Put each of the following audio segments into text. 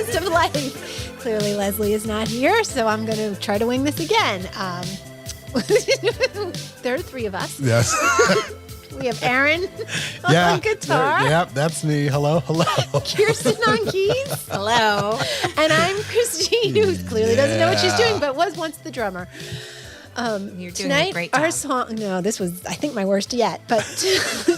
fullest of life. Clearly, Leslie is not here, so I'm going to try to wing this again. There are three of us. Yes. We have Aaron on guitar. Yep, that's me. Hello. Kirsten on keys. Hello. And I'm Christine, who clearly doesn't know what she's doing, but was once the drummer. You're doing tonight, a great job. our song, no, this was, I think, my worst yet, but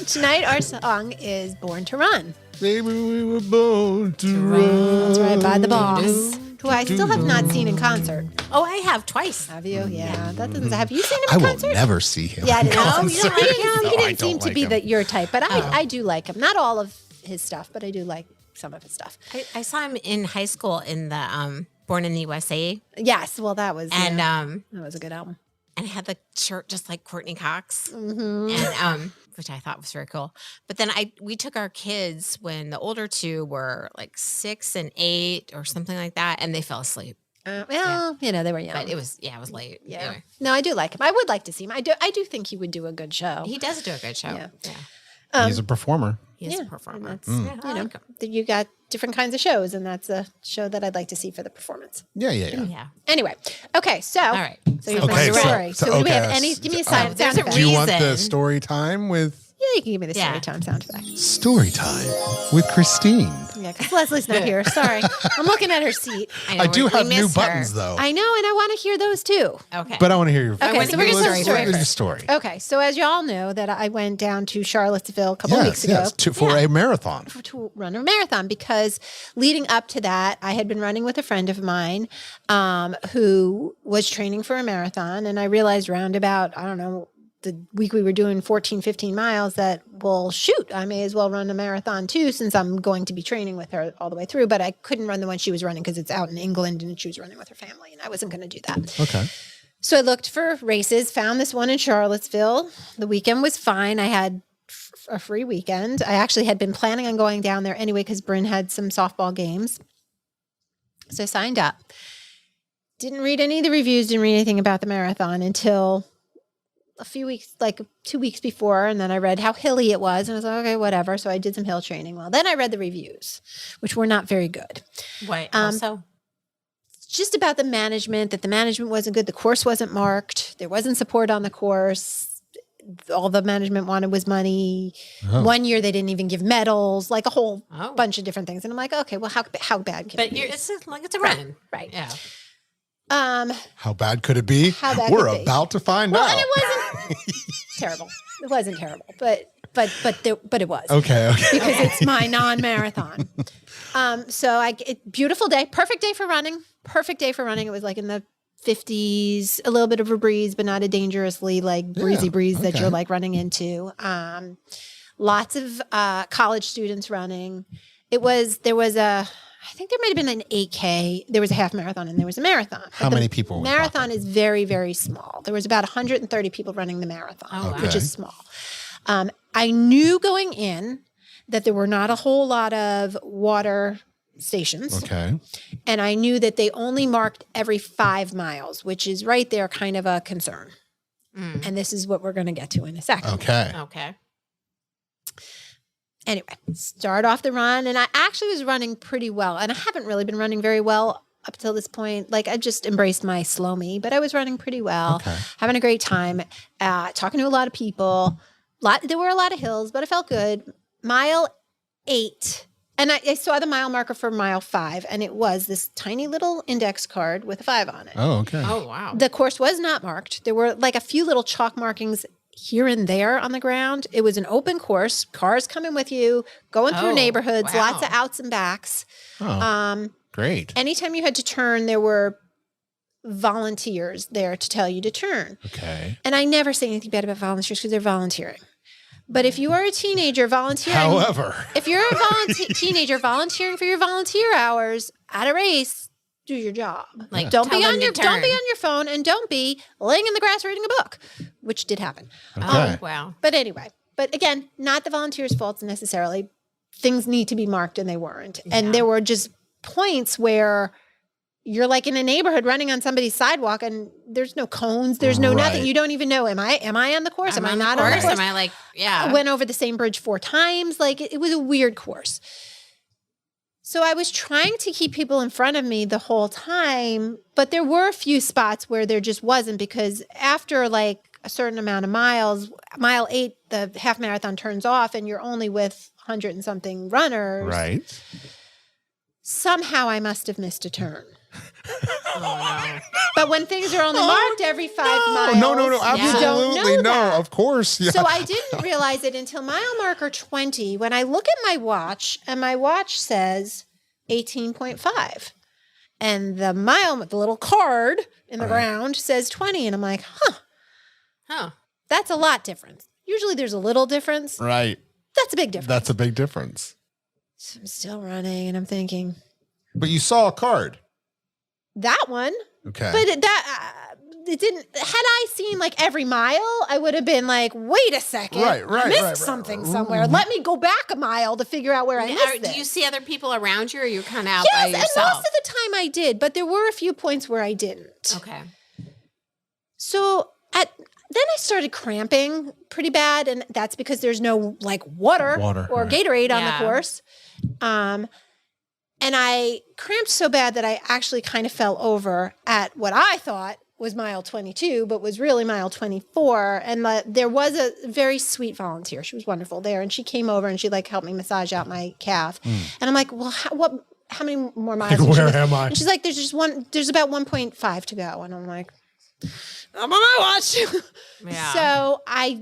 tonight our song is Born to Run. Baby, we were born to run. That's right, by the Boss, who I still have not seen in concert. Oh, I have twice. Have you? Yeah, that doesn't. Have you seen him I in will concert? never see him. Yeah, I didn't know. you don't like him? He No, I didn't seem don't to like be him. your type, but I do like him. Not all of his stuff, but I do like some of his stuff. I saw him in high school in the Born in the USA. Yes, well, that was And that was a good album. and had the shirt just like Courtney Cox, and which I thought was very cool. But then we took our kids when the older two were like 6 and 8 or something like that, and they fell asleep. Well, you know, they were young. But it was late. Yeah. Anyway. No, I do like him. I would like to see him. I do think he would do a good show. He does do a good show. Yeah. He's a performer. He is Yeah, a performer. and that's, Yeah, I you know, like him. you got different kinds of shows, and that's a show that I'd like to see for the performance. Yeah. Yeah. Anyway, okay, so All right. so you're Okay, the so- story. so- So do we have okay, any? Give me a sound there's a effect. Do you want the Reason. story time with Yeah, you can give me the story Yeah. time sound effect. Story Time with Christine? Yeah, because Leslie's not here. Sorry, I'm looking at her seat. I do we have new miss her. buttons though, I know, and I want to hear those too. Okay. but I want to hear your. Okay, wanna so hear we're your going to story start Your first. story. Okay, so as you all know, that I went down to Charlottesville a couple weeks ago. for a marathon. To run a marathon, because leading up to that, I had been running with a friend of mine who was training for a marathon. And I realized round about, I don't know, the week we were doing 14, 15 miles that, well, shoot, I may as well run a marathon too, since I'm going to be training with her all the way through. But I couldn't run the one she was running because it's out in England and she was running with her family. And I wasn't going to do that. Okay. So I looked for races, found this one in Charlottesville. The weekend was fine. I had a free weekend. I actually had been planning on going down there anyway because Bryn had some softball games. So I signed up. Didn't read any of the reviews, didn't read anything about the marathon until a few weeks, like 2 weeks before. And then I read how hilly it was. And I was like, okay, whatever. So I did some hill training. Well, then I read the reviews, which were not very good. What? Also, Just about the management, that the management wasn't good. The course wasn't marked. There wasn't support on the course. All the management wanted was money. Oh. One year they didn't even give medals, like a whole Oh. bunch of different things. And I'm like, okay, well, how bad can but it be? it's a run. Right. Yeah. How bad could it be? How bad We're could it be? about to find Well, out. and it wasn't terrible. It wasn't terrible, but it was. Okay. Because it's my non-marathon. So beautiful day, perfect day for running. It was like in the 50s, a little bit of a breeze, but not a dangerously like breezy breeze that you're like running into. Lots of college students running. I think there might have been an 8K. There was a half marathon and there was a marathon. How But many the people were Marathon is very, very small. There was about 130 people running the marathon, Oh, wow. which is small. I knew going in that there were not a whole lot of water stations. Okay. And I knew that they only marked every 5 miles, which is right there kind of a concern. And this is what we're going to get to in a second. Okay. Okay. Anyway, start off the run. And I actually was running pretty well. And I haven't really been running very well up till this point. Like I just embraced my slow me, but I was running pretty well, having a great time, talking to a lot of people. There were a lot of hills, but it felt good. Mile 8. And I saw the mile marker for mile 5, and it was this tiny little index card with a 5 on it. Oh, okay. Oh, wow. The course was not marked. There were like a few little chalk markings here and there on the ground. It was an open course, cars coming with you, going through Oh, neighborhoods, wow. lots of outs and backs. Oh, great. Anytime you had to turn, there were volunteers there to tell you to turn. Okay. And I never say anything bad about volunteers because they're volunteering. But if you are a teenager volunteering, However, if you're a teenager volunteering for your volunteer hours at a race, do your job. Like, don't be tell on them to your don't be turn. on your phone, and don't be laying in the grass reading a book, which did happen. okay. Oh, wow. But anyway, but again, not the volunteers' faults necessarily. Things need to be marked, and they weren't. And there were just points where you're like in a neighborhood running on somebody's sidewalk, and there's no cones, there's no nothing. Right. You don't even know. Am I on the course? Am I not on the course? course? Am I like, I went over the same bridge 4 times. Like it was a weird course. So I was trying to keep people in front of me the whole time, but there were a few spots where there just wasn't, because after like a certain amount of miles, mile 8, the half marathon turns off and you're only with 100 and something runners. Right. Somehow I must have missed a turn. Oh, no. But when things are only marked every 5 miles, No, you don't absolutely know no. that. Of course, yeah. So I didn't realize it until mile marker 20 when I look at my watch and my watch says 18.5. And the little card in the ground says 20. And I'm like, that's a lot different. Usually there's a little difference. Right. That's a big difference. That's a big difference. So I'm still running and I'm thinking, But you saw a card. that one. Okay. But it didn't. Had I seen like every mile, I would have been like, wait a second. Right, I missed right. something somewhere. Let me go back a mile to figure out where I missed it. Do you see other people around you, or you're kind of out Yes, by and yourself? most of the time I did, but there were a few points where I didn't. Okay. So then I started cramping pretty bad, and that's because there's no like water or right. Gatorade on the course. And I cramped so bad that I actually kind of fell over at what I thought was mile 22, but was really mile 24. And there was a very sweet volunteer. She was wonderful there. And she came over and she like helped me massage out my calf. And I'm like, well, how many more miles? Where am I? And she's like, there's about 1.5 to go. And I'm like, I'm on my watch. Yeah. So I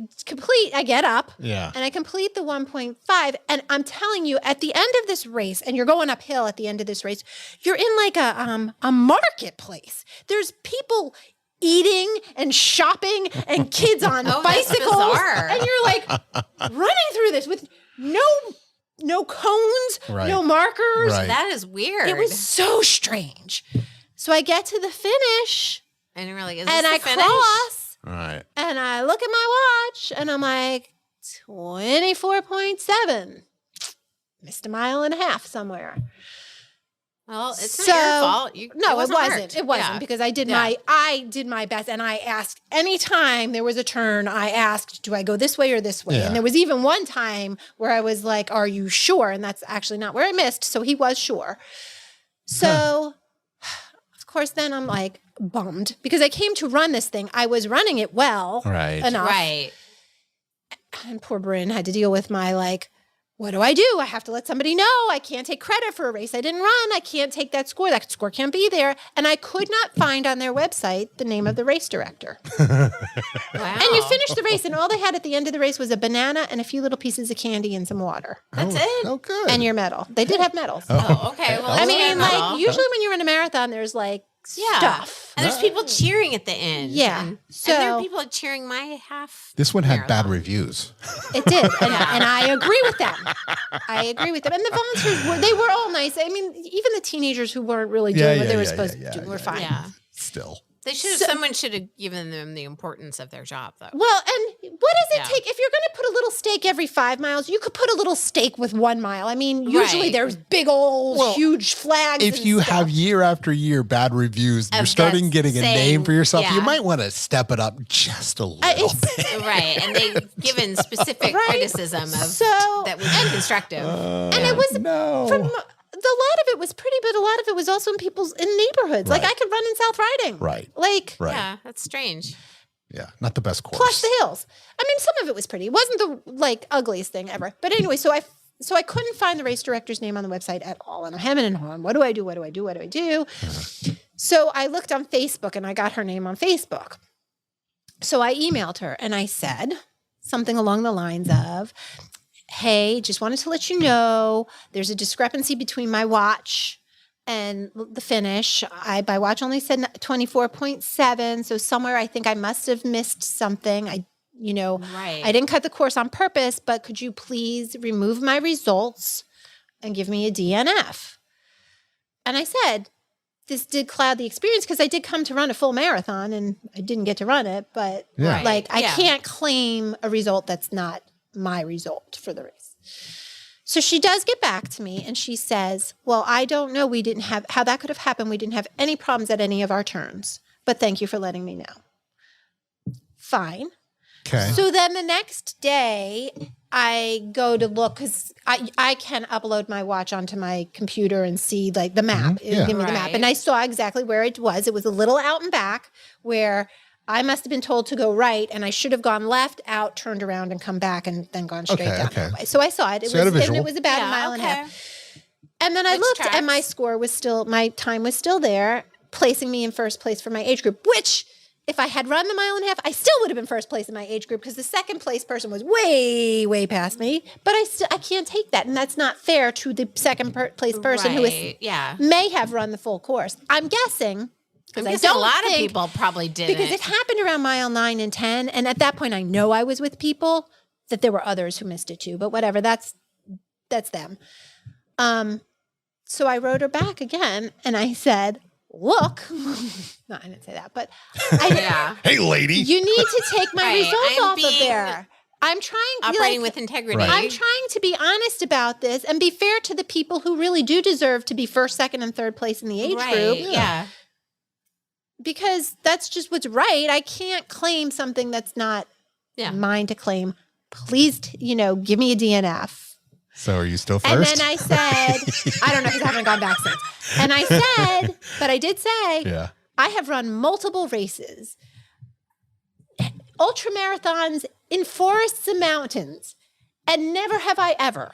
get up Yeah. and I complete the 1.5. And I'm telling you, at the end of this race, and you're going uphill at the end of this race, you're in like a marketplace. There's people eating and shopping and kids on bicycles. And you're like running through this with no cones, no markers. Right. That is weird. It was so strange. So I get to the finish. And you're like, is And this I the finish? cross, Right. and I look at my watch, and I'm like, 24.7. Missed a mile and a half somewhere. Well, it's not your fault. No, it wasn't. marked. It wasn't Yeah. because I did my best, and I asked anytime there was a turn. I asked, "Do I go this way or this way?" Yeah. And there was even one time where I was like, "Are you sure?" And that's actually not where I missed. So he was sure. So, of course, then I'm like bummed because I came to run this thing. I was running it well enough. Right. And poor Bryn had to deal with my like, what do? I have to let somebody know. I can't take credit for a race I didn't run. I can't take that score. That score can't be there. And I could not find on their website the name of the race director. Wow. And you finish the race, and all they had at the end of the race was a banana and a few little pieces of candy and some water. That's it. Oh, good. And your medal. They did have medals. Oh, okay. Well, I that's mean, good. like usually when you run a marathon, there's like stuff. And there's people cheering at the end. Yeah. And So there are people cheering my half. This one had bad marathon. reviews. it did. And I agree with them. And the volunteers they were all nice. I mean, even the teenagers who weren't really doing what they were supposed to do were fine. Yeah. Still. They should have. Someone should have given them the importance of their job, though. Well, and what does it take? If you're going to put a little stake every 5 miles, you could put a little stake with 1 mile. I mean, usually Right. there's big old huge flags. If and you stuff. have year after year bad reviews, you're Of starting that getting a same- name for yourself. You yeah. might want to step it up just a little it's- bit. Right, and they've given specific criticism of So- that would be constructive. and it was from a lot of it was pretty, but a lot of it was also in neighborhoods. Like Right. I could run in South Riding. Right. Like Right. Yeah, that's strange. Yeah. Not the best course. plus the hills. I mean, some of it was pretty. It wasn't the like ugliest thing ever. But anyway, so I couldn't find the race director's name on the website at all. And I'm hemming and hawing. What do I do? So I looked on Facebook and I got her name on Facebook. So I emailed her and I said something along the lines of, hey, just wanted to let you know there's a discrepancy between my watch and the finish. My watch only said 24.7. So somewhere I think I must have missed something. Right. I didn't cut the course on purpose, but could you please remove my results and give me a DNF? And I said, this did cloud the experience because I did come to run a full marathon and I didn't get to run it. But Yeah. I can't claim a result that's not my result for the race. So she does get back to me and she says, well, I don't know. We didn't have how that could have happened. We didn't have any problems at any of our turns, but thank you for letting me know. Fine. Okay. So then the next day, I go to look because I can upload my watch onto my computer and see like the map. Yeah. Give me the map. Right. And I saw exactly where it was. It was a little out and back where I must have been told to go right, and I should have gone left, out, turned around, and come back, and then gone straight down that way. So I saw it. So you had a visual. And it was about a mile and a half. And then I Which looked, and tracks. my time was still there, placing me in first place for my age group, which if I had run the mile and a half, I still would have been first place in my age group because the second place person was way, way past me. But I can't take that. And that's not fair to the second place person who may have run the full course. I'm guessing. I Because guess a lot of people probably didn't. Because it happened around mile 9 and 10. And at that point, I know I was with people that there were others who missed it too. But whatever, that's them. So I wrote her back again and I said, look, no, I didn't say that, but Hey, lady. you need to take my Right, results I'm off of being there. I'm trying operating with integrity. Right. I'm trying to be honest about this and be fair to the people who really do deserve to be first, second, and third place in the age group. Yeah. Because that's just what's right. I can't claim something that's not mine to claim. Please, give me a DNF. So are you still first? And then I said, I don't know because I haven't gone back since. And I said, but I did say, yeah. I have run multiple races, ultra marathons in forests and mountains, and never have I ever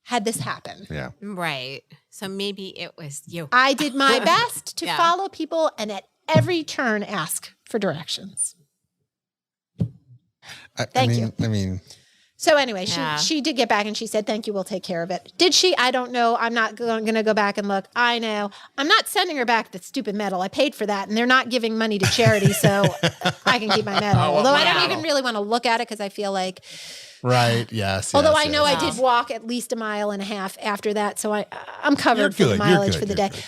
had this happen. Yeah. Right. So maybe it was you. I did my best to Yeah. follow people and at every turn ask for directions. Thank you. I mean, So anyway, Yeah. she did get back and she said, thank you, we'll take care of it. Did she? I don't know. I'm not going to go back and look. I know. I'm not sending her back the stupid medal. I paid for that and they're not giving money to charity, so I can keep my medal. Although I don't even really want to look at it because I feel like, right. Yes. although yes, I know yes. I did walk at least a mile and a half after that, so I'm covered You're for the good, you're mileage good, for the you're day. good.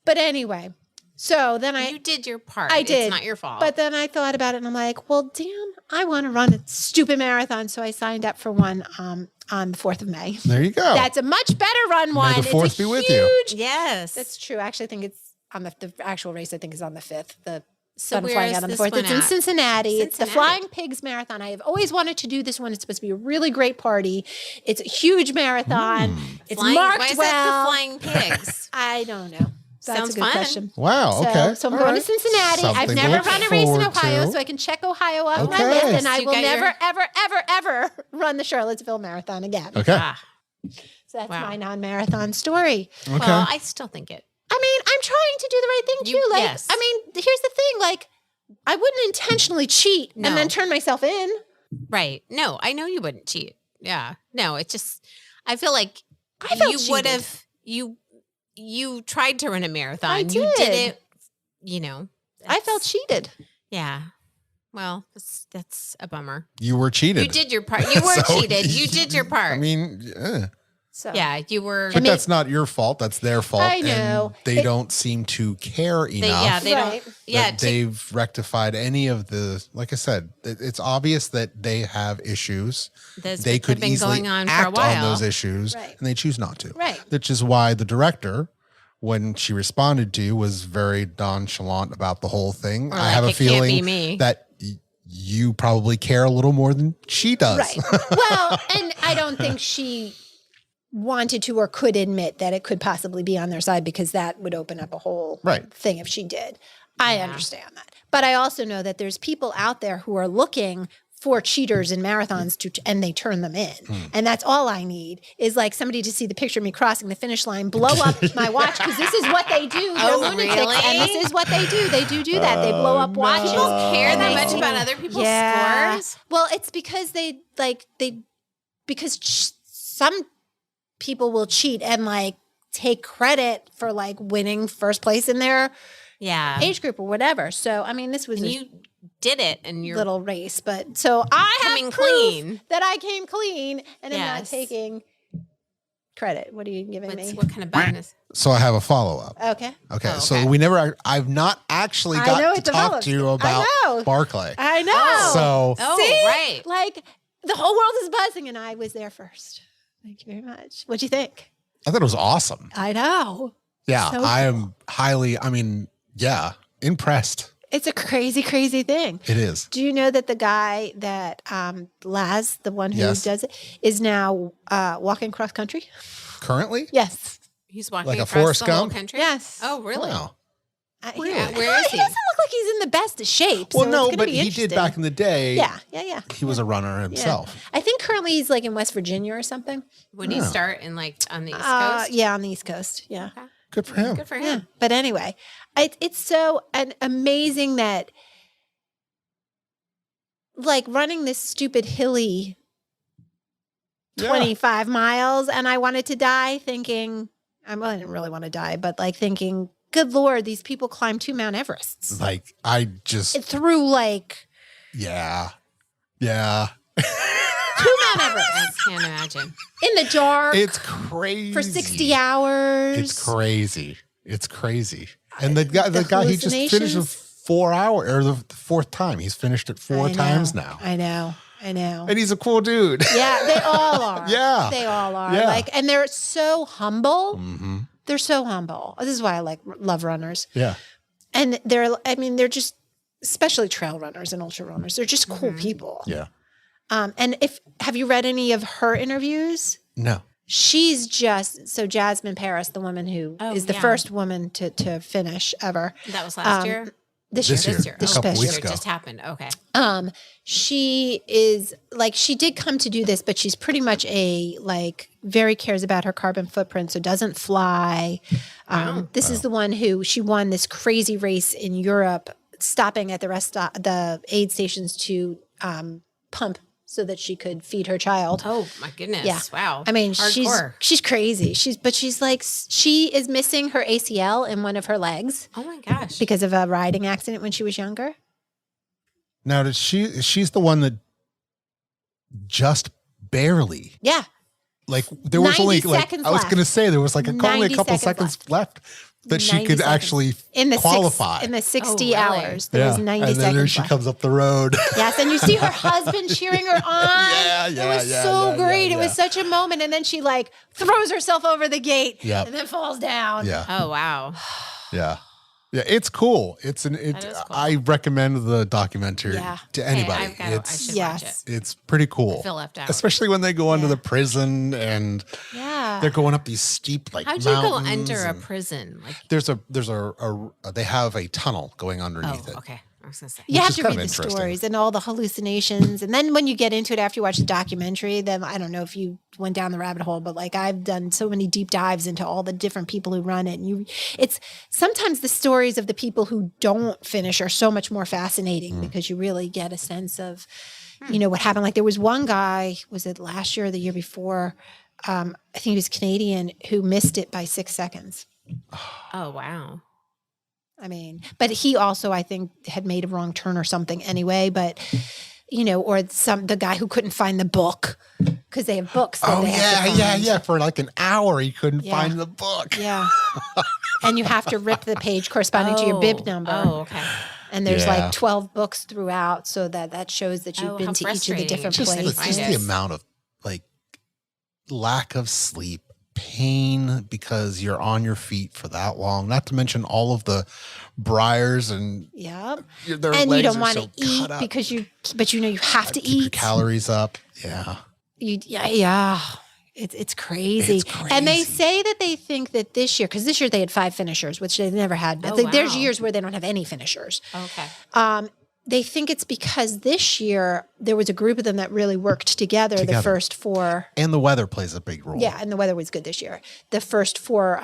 But anyway, so then You did your part. I did. It's not your fault. But then I thought about it and I'm like, well, damn, I want to run a stupid marathon. So I signed up for one on the 4th of May. There you go. That's a much better run one. the 4th It's a be with huge, you. yes. That's true. Actually, I think it's on the actual race. I think is on the 5th. The So sun where flying is out on the this 4th. one It's in at? Cincinnati. It's the Cincinnati. Flying Pigs Marathon. I have always wanted to do this one. It's supposed to be a really great party. It's a huge marathon. It's marked why is well. that the Flying Pigs? I don't know. That's Sounds a good fun. question. Wow. Okay. So I'm All going right. to Cincinnati. I've Something to never look run a race in forward Ohio, to. so I can check Ohio off my Okay. list, and I You will got never, your- ever, ever, ever run the Charlottesville Marathon again. Okay. Ah, So that's Wow. my non-marathon story. Okay. well, I still think it. I mean, I'm trying to do the right thing too. You- Like, yes. I mean, here's the thing. Like, I wouldn't intentionally cheat No. and then turn myself in. Right. No, I know you wouldn't cheat. Yeah. No, it's just, I feel like I felt you would cheated. have, you tried to run a marathon. I You did did. it, you know. I felt that's- cheated. Yeah. Well, that's a bummer. You were cheated. You did your part. You were So, cheated. You did your part. I mean, yeah. So yeah, you were. But that's not your fault. That's their fault. I know. And they don't seem to care enough. yeah, they Right. don't. Yeah, that they've rectified any of the, like I said, it's obvious that they have issues. This They have could been easily going on for a act on while. those issues, Right. and they choose not to. Right. Which is why the director, when she responded to you, was very nonchalant about the whole thing. Or I like, have a "It can't be feeling me." that you probably care a little more than she does. Right. Well, and I don't think she wanted to or could admit that it could possibly be on their side because that would open up a whole Right. thing if she did. I understand that. But I also know that there's people out there who are looking for cheaters in marathons and they turn them in. And that's all I need is like somebody to see the picture of me crossing the finish line, blow up my watch, because this is what they do. They're Oh, lunatics, really? and this is what they do. They do that. They blow up watches. People care that and they much see- about other people's Yeah. scores. Well, it's because some people will cheat and like take credit for like winning first place in their Yeah. age group or whatever. So, I mean, this was And a you did it, and you're little race, but so I coming have proof clean. that I came clean and I'm not Yes. taking credit. What are you giving me? What kind of button is? So I have a follow up. Okay. Okay. Oh, So okay. I've not actually I know got to it talk develops. to you I about know. Barkley. I know. So Oh, See? right. Like the whole world is buzzing and I was there first. Thank you very much. What'd you think? I thought it was awesome. I know. Yeah. So I am highly, impressed. It's a crazy, crazy thing. It is. Do you know that the guy that Laz, the one who Yes. does it, is now walking cross country? Currently? Yes. He's walking Like a across Forrest the whole Gump? country. Yes. Oh, really? Wow. He Yeah, where is he he? doesn't look like he's in the best of shape. Well, so no, it's gonna but be he did interesting. back in the day. Yeah. He was a runner himself. I think currently he's like in West Virginia or something. Would he Yeah. start in like on the East Coast? Yeah, on the East Coast. Yeah. Okay. Good for him. Good for Yeah. him. But anyway, it's so amazing that like running this stupid hilly 25 miles and I wanted to die thinking, I didn't really want to die, but like thinking, good Lord, these people climbed 2 Mount Everests. Like, I just, Through like yeah. 2 Mount Everests I can't imagine. in the dark It's crazy. for 60 hours. It's crazy. It's crazy. And the guy, he just finished in hallucinations. 4 hours, or the fourth time. He's finished it four I know, times now. I know. And he's a cool dude. Yeah, they all are. Yeah. They all are. Yeah. Like, and they're so humble. Mm-hmm. They're so humble. This is why I love runners. Yeah. And they're just, especially trail runners and ultra runners. They're just cool people. Yeah. And have you read any of her interviews? No. She's so Jasmine Paris, the woman who is the first woman to finish ever. That was last year? This This year. year. This A couple past weeks year. ago. It just happened. Okay. She is like, she did come to do this, but she's pretty much very cares about her carbon footprint. So doesn't fly. This is the one who she won this crazy race in Europe, stopping at the aid stations to pump so that she could feed her child. Oh my goodness. Yeah. Wow. I mean, Hardcore. she's crazy. She's like, she is missing her ACL in one of her legs Oh my gosh. because of a riding accident when she was younger. Now, she's the one that just barely, Yeah. like, there was 90 only, like, seconds I was left. going to say, there was like only a 90 couple seconds seconds left that she 90 could seconds. actually In the qualify. in the 60 Oh, really? hours, there was 90 and then there seconds she left. comes up the road. Yes, and you see her husband cheering her on. Yeah, It was yeah, so yeah, great. yeah, It was such a moment. And then she like throws herself over the gate Yep. and then falls down. Yeah. Oh wow. Yeah. Yeah. It's cool. is cool. I recommend the documentary Yeah. to anybody. I should watch it. Yes. It's pretty cool. I feel left out. Especially when they go into Yeah. the prison and Yeah. they're going up these steep like How'd you go mountains enter a and prison? Like, There's a they have a tunnel going underneath it. okay. I was gonna say. You Which have is to kind read of the interesting. stories and all the hallucinations. And then when you get into it after you watch the documentary, then I don't know if you went down the rabbit hole, but like I've done so many deep dives into all the different people who run it. And it's sometimes the stories of the people who don't finish are so much more fascinating because you really get a sense of, what happened. Like there was one guy, was it last year or the year before? I think he was Canadian, who missed it by 6 seconds. Oh wow. I mean, but he also, I think, had made a wrong turn or something anyway. But, or the guy who couldn't find the book because they have books. That Oh they have to find. yeah. For like an hour he couldn't Yeah. find the book. Yeah. And you have to rip the page corresponding to your bib number. Oh, okay. And there's Yeah. like 12 books throughout. So that shows that you've Oh, been how to each of the frustrating. different Just Just, places. the amount of like lack of sleep, pain because you're on your feet for that long. Not to mention all of the briars and Yeah. their And you legs don't are want so to eat cut up. because you have to Keep your eat. calories up. Yeah. Yeah. It's crazy. It's And they crazy. say that they think that this year, because this year they had 5 finishers, which they never had. Oh, There's wow. years where they don't have any finishers. Okay. They think it's because this year there was a group of them that really worked together. The Together. first 4. And the weather plays a big role. Yeah, and the weather was good this year. The first 4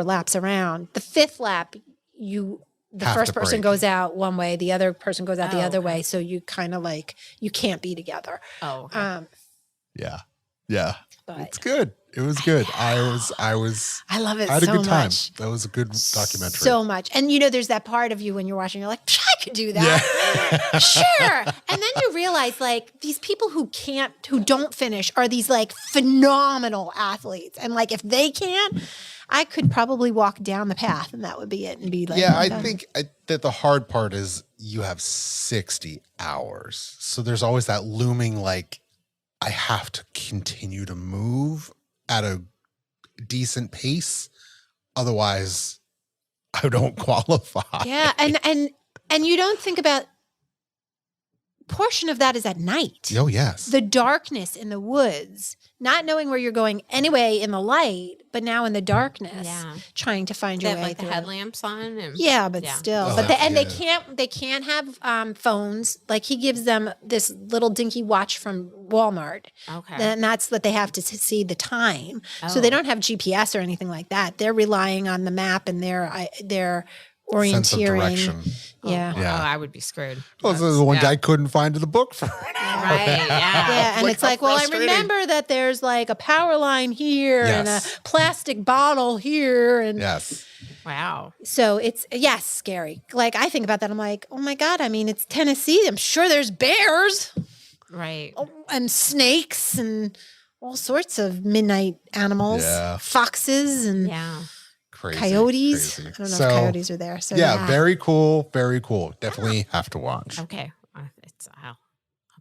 laps around. The 5th lap, the Have first to person break. goes out one way, the other person goes out the Oh, other okay. way. So you kind of like, you can't be together. Oh. Okay. Yeah. Yeah. But It's good. It was good. I love it had a so good time. much. That was a good documentary. So much. And there's that part of you when you're watching, you're like, I could do that. Sure. And then you realize like these people who don't finish are these like phenomenal athletes. And like if they can't, I could probably walk down the path and that would be it and be like, yeah, I'm I done. think that the hard part is you have 60 hours. So there's always that looming like I have to continue to move at a decent pace. Otherwise, I don't qualify. Yeah, and And you don't think about portion of that is at night. Oh, yes. The darkness in the woods, not knowing where you're going anyway in the light, but now in the darkness, trying to find They your have way like the through. headlamps on. And, Yeah, but still, Oh, but they can't have phones. Like he gives them this little dinky watch from Walmart, Okay. and that's what they have to see the time. So they don't have GPS or anything like that. They're relying on the map and their Sense of orienteering. direction. Yeah. Oh, I would be screwed. Well, this is the one guy couldn't find the book for. Right. Yeah. Yeah, and Like, it's like, how well, I frustrating. remember that there's like a power line here and a Yes. plastic bottle here, and Yes. Wow. so it's scary. Like I think about that, I'm like, oh my god. I mean, it's Tennessee. I'm sure there's bears Right. and snakes and all sorts of midnight animals, Yeah. foxes and Yeah. Crazy. coyotes. Crazy. I don't know So, if coyotes are there. So yeah, very cool. Very cool. Definitely have to watch. Okay. I'll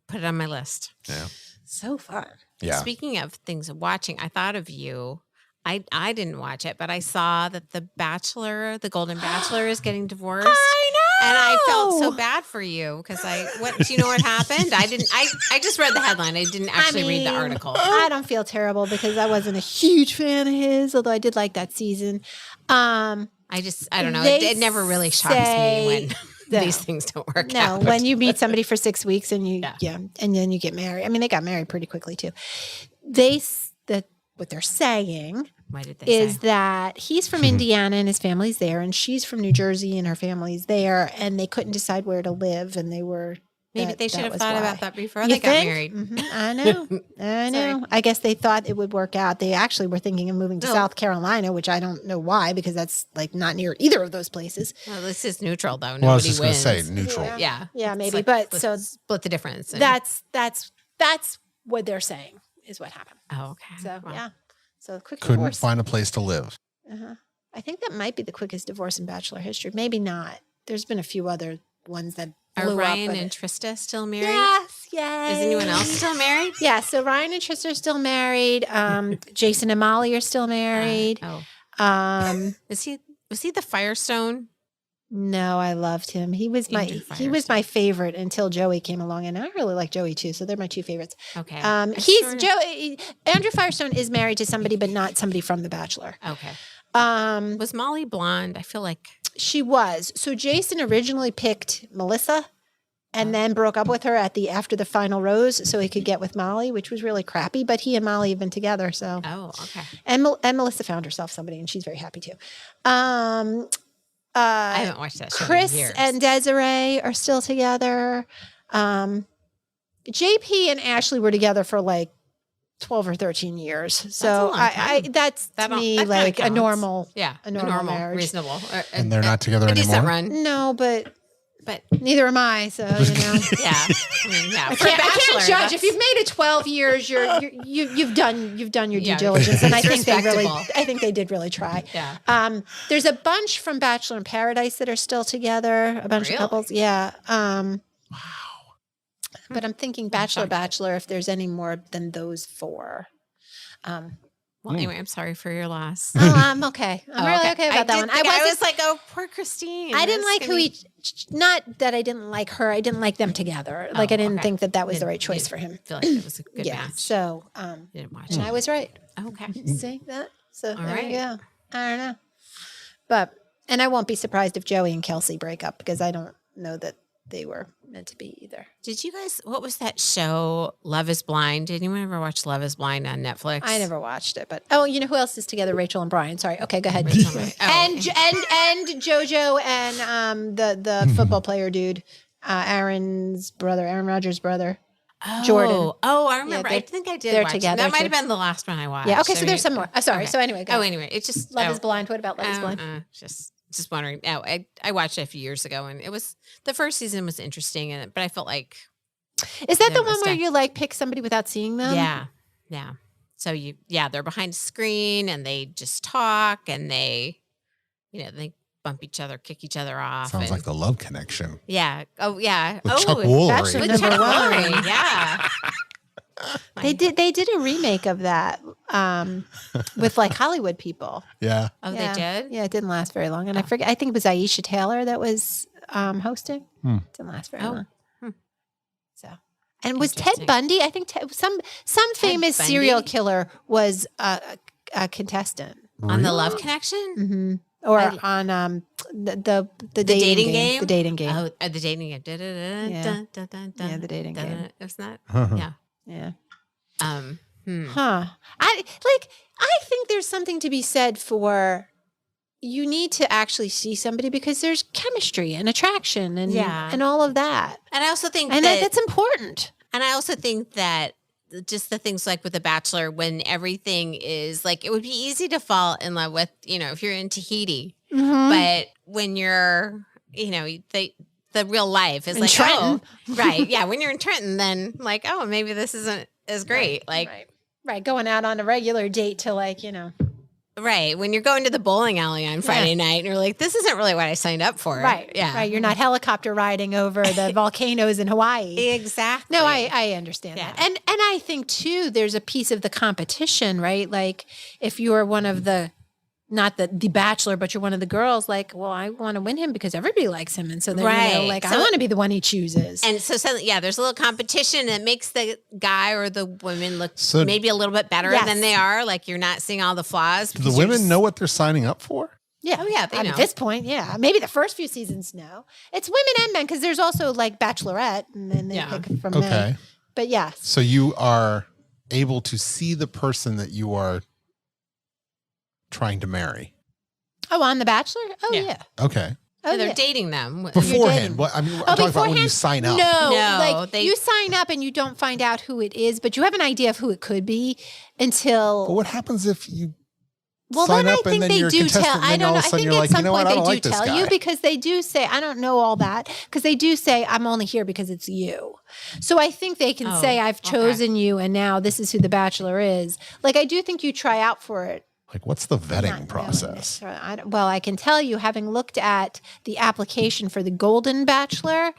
put it on my list. Yeah. so fun. Yeah. Speaking of things of watching, I thought of you. I didn't watch it, but I saw that the Golden Bachelor is getting divorced. I know. And I felt so bad for you because do you know what happened? I just read the headline. I didn't actually read the article. I don't feel terrible because I wasn't a huge fan of his, although I did like that season. I don't know. They It never really shocks me when No. these things don't work No, out. when you meet somebody for 6 weeks and Yeah. and then you get married. I mean, they got married pretty quickly too. What they're saying Why did they is say? that he's from Indiana and his family's there, and she's from New Jersey and her family's there, and they couldn't decide where to live, and they were. Maybe they should have thought why. about that before You they got think? married. Mhm, I know. I know. Sorry. I guess they thought it would work out. They actually were thinking of moving to No. South Carolina, which I don't know why, because that's like not near either of those places. Well, this is neutral though. Nobody Well, I was just going to wins. say neutral. Yeah. Yeah. Yeah, It's maybe. like, But let's so split the difference. and- that's what they're saying is what happened. Oh, okay. So Wow. yeah. So quick Couldn't divorce. find a place to live. Uh-huh. I think that might be the quickest divorce in Bachelor history. Maybe not. There's been a few other ones that Are blew Ryan up. and Trista still married? Yes. Is anyone else still married? Yeah. So Ryan and Trista are still married. Jason and Molly are still married. Was he the Firestone? No, I loved him. He was Andrew my favorite until Joey came along, and I really like Joey too. So they're my two favorites. Okay. Andrew Firestone is married to somebody, but not somebody from The Bachelor. Okay. Um, Was Molly blonde? I feel like she was. So Jason originally picked Melissa, and then broke up with her after the final rose, so he could get with Molly, which was really crappy. But he and Molly have been together, so. Oh, okay. And Melissa found herself somebody, and she's very happy too. I haven't watched that show Chris in years. and Desiree are still together. JP and Ashley were together for like 12 or 13 years. So long that's That to don't- me that kinda like a counts. normal. yeah, a normal marriage. reasonable, And they're not together a decent anymore? run. No, but But neither am I. So yeah, I mean, yeah. I For a can't bachelor, judge. that's- If you've made it 12 years, you've done your due Yeah. diligence, and I It's think respectable. they did really try. Yeah. There's a bunch from Bachelor in Paradise that are still together. A bunch Really? of couples, yeah. Wow. But I'm thinking Bachelor, if there's any more than those four. Well, anyway, I'm sorry for your loss. I'm okay. I'm Oh, really okay about that one. I was like, oh, poor Christine. I didn't like not that I didn't like her. I didn't like them together. Like I didn't okay. think that was the Didn't- right choice didn't for him. feel like it was a good Yeah. match. So, Didn't watch and it. I was right. Okay. See that? So there right. you go. I don't know. And I won't be surprised if Joey and Kelsey break up because I don't know that they were meant to be either. Did you guys, what was that show, Love is Blind? Did anyone ever watch Love is Blind on Netflix? I never watched it, but you know who else is together? Rachel and Brian. Sorry. Okay, go ahead. Rachel and- and JoJo and the football player dude, Aaron Rodgers' brother. Jordan. Oh, I remember. Yeah, I think I did they're watch together, it. That might too. have been the last one I watched. Yeah. Okay. I So mean, there's some more. Sorry. okay. So anyway, go Oh, ahead. anyway, it's just Love is Blind. What about Love is Blind? Just wondering. Oh, I watched it a few years ago, and it was the first season was interesting, but I felt like Is that the There one was where that. you like pick somebody without seeing them? yeah. So they're behind a screen and they just talk and they bump each other, kick each other off. Sounds and, like the Love Connection. yeah. Oh yeah. With oh, Chuck Woolery. Bachelor with number Chuck one. Woolery, yeah. They did a remake of that with like Hollywood people. Yeah. Oh, Yeah. they did. Yeah, it didn't last very long. And I think it was Aisha Taylor that was hosting. Didn't last very long. So, and was Ted Interesting. Bundy? I think some famous Bundy? serial killer was a contestant. On the Love Connection? Mm-hmm. Or on the dating game. The dating game. Oh, the dating game. Yeah. Yeah, the dating game. Isn't that? Uh-huh. Yeah. Yeah. I think there's something to be said for you need to actually see somebody because there's chemistry and attraction and all of that. And I also think And that's important. And I also think that just the things like with The Bachelor, when everything is like, it would be easy to fall in love with, if you're in Tahiti, but when you're, the real life is In like, Trenton. oh, right. Yeah. When you're in Trenton, then like, oh, maybe this isn't as great. Right. Going out on a regular date to Right. When you're going to the bowling alley on Friday night and you're like, this isn't really what I signed up for. Right. Yeah. Right. You're not helicopter riding over the volcanoes in Hawaii. Exactly. No, I understand that. And I think too, there's a piece of the competition, right? Like if you're one of not the bachelor, but you're one of the girls, like, well, I want to win him because everybody likes him. And so then, I want to be the one he chooses. And so suddenly, there's a little competition that makes the guy or the women look So- maybe a little bit better than they are. Like you're not seeing all the flaws. Do the women know what they're signing up for? Yeah. Oh, yeah, they At know. this point, yeah. Maybe the first few seasons, no. It's women and men because there's also like Bachelorette and then they pick from men. Okay. But yes. So you are able to see the person that you are trying to marry. Oh, on The Bachelor? Oh, Yeah. yeah. Okay. Oh, they're yeah. dating them. Beforehand, what I'm talking about when you beforehand? sign up. No, they- you sign up and you don't find out who it is, but you have an idea of who it could be But until. what happens if you Well, sign then I up and think then they you're a do contestant tell. and I then don't all know. of a I sudden think you're at like, some you know what, point I they don't do like this tell guy. you because they do say, I don't know all that because they do say, I'm only here because it's you. So I think they can say, I've chosen you and now this is who the Bachelor is. Like I do think you try out for it. Like, what's the Not vetting really process? necessarily. Well, I can tell you, having looked at the application for the Golden Bachelor,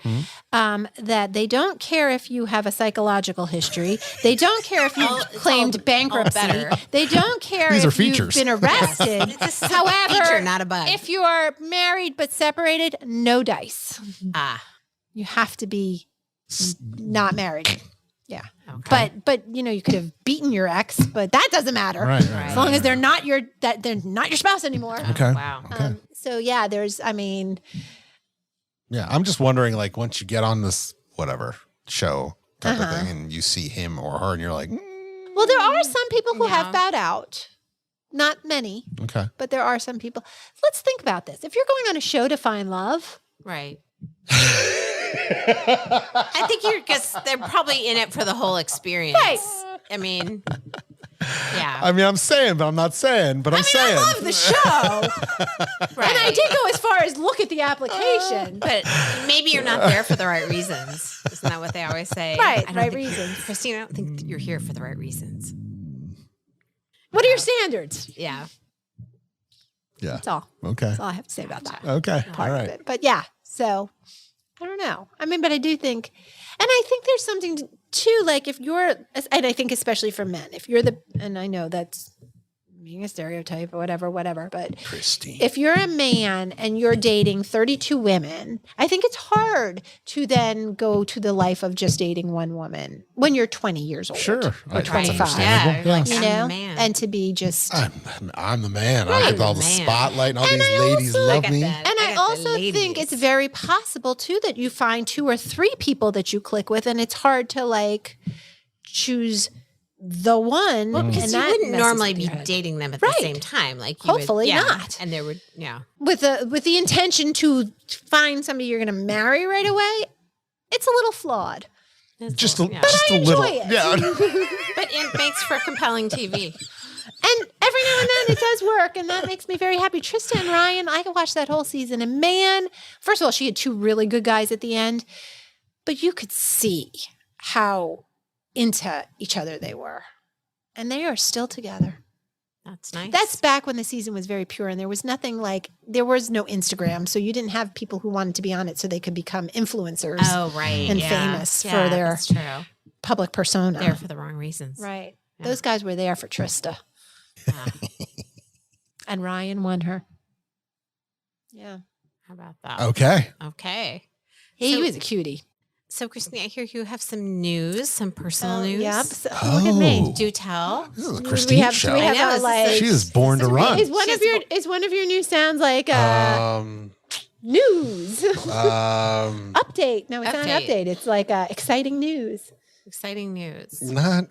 that they don't care if you have a psychological history. They don't care if you've claimed bankruptcy. better. They don't care These are if you've features. been arrested. This is However, a feature, not a bug. if you are married but separated, no dice. You have to be not married. Yeah. Okay. But you could have beaten your ex, but that doesn't matter. Right. As long as they're not your spouse anymore. Okay. Wow. Okay. So yeah, Yeah, I'm just wondering, like, once you get on this whatever show type Uh-huh. of thing, and you see him or her, and you're like, well, there are some people who have Yeah. bowed out. Not many, okay, but there are some people. Let's think about this. If you're going on a show to find love, Right. I think they're probably in it for the whole experience. Right. I mean, yeah. I mean, I'm saying, but I'm not saying, but I'm saying. I love the show, Right. and I did go as far as look at the application. But maybe you're not there for the right reasons. Isn't that what they always say? Right, I don't right think- reasons. Christine, I don't think that you're here for the right reasons. What are your standards? Yeah. Yeah. That's all. Okay. That's all I have to say about that. Okay. All Part of right. it. But yeah, so I don't know. I mean, but I do think, and I think there's something too, like if you're, and I think especially for men, if you're and I know that's being a stereotype or whatever, but Christine. if you're a man and you're dating 32 women, I think it's hard to then go to the life of just dating one woman when you're 20 years old. Sure. Or That's 25. understandable. Yeah, like, Yes. You I'm know, the man. and to be just, I'm the man. I Right. get all the Man. spotlight, and all And these I ladies also- love got me. that. and I I got the also think ladies. it's very possible too that you find 2 or 3 people that you click with, and it's hard to like choose the one. Well, because and you that wouldn't messes normally with be your head. dating them at Right. the same time. Like you Hopefully would, not. And there would, with the intention to find somebody you're going to marry right away. It's a little flawed, Just a, yeah. just I a little. enjoy it. Yeah. But it makes for compelling TV. and every now and then it does work, and that makes me very happy. Trista and Ryan, I could watch that whole season, and man, first of all, she had 2 really good guys at the end, but you could see how into each other they were. And they are still together. That's nice. That's back when the season was very pure and there was nothing like, there was no Instagram. So you didn't have people who wanted to be on it so they could become influencers right. and yeah. famous Yeah, for their that's true. public persona. There for the wrong reasons. Right. Yeah. Those guys were there for Trista. Yeah. And Ryan won her. Yeah. How about that? Okay. Okay. He So- was a cutie. So, Christine, I hear you have some news, some personal news. Yep. So, look at me. Do tell. This is a Do Christine we have show. I know, a, this like? She is born to run. Is one of your news sounds like news update? No, it's not an update. It's like exciting news. Exciting news. Not,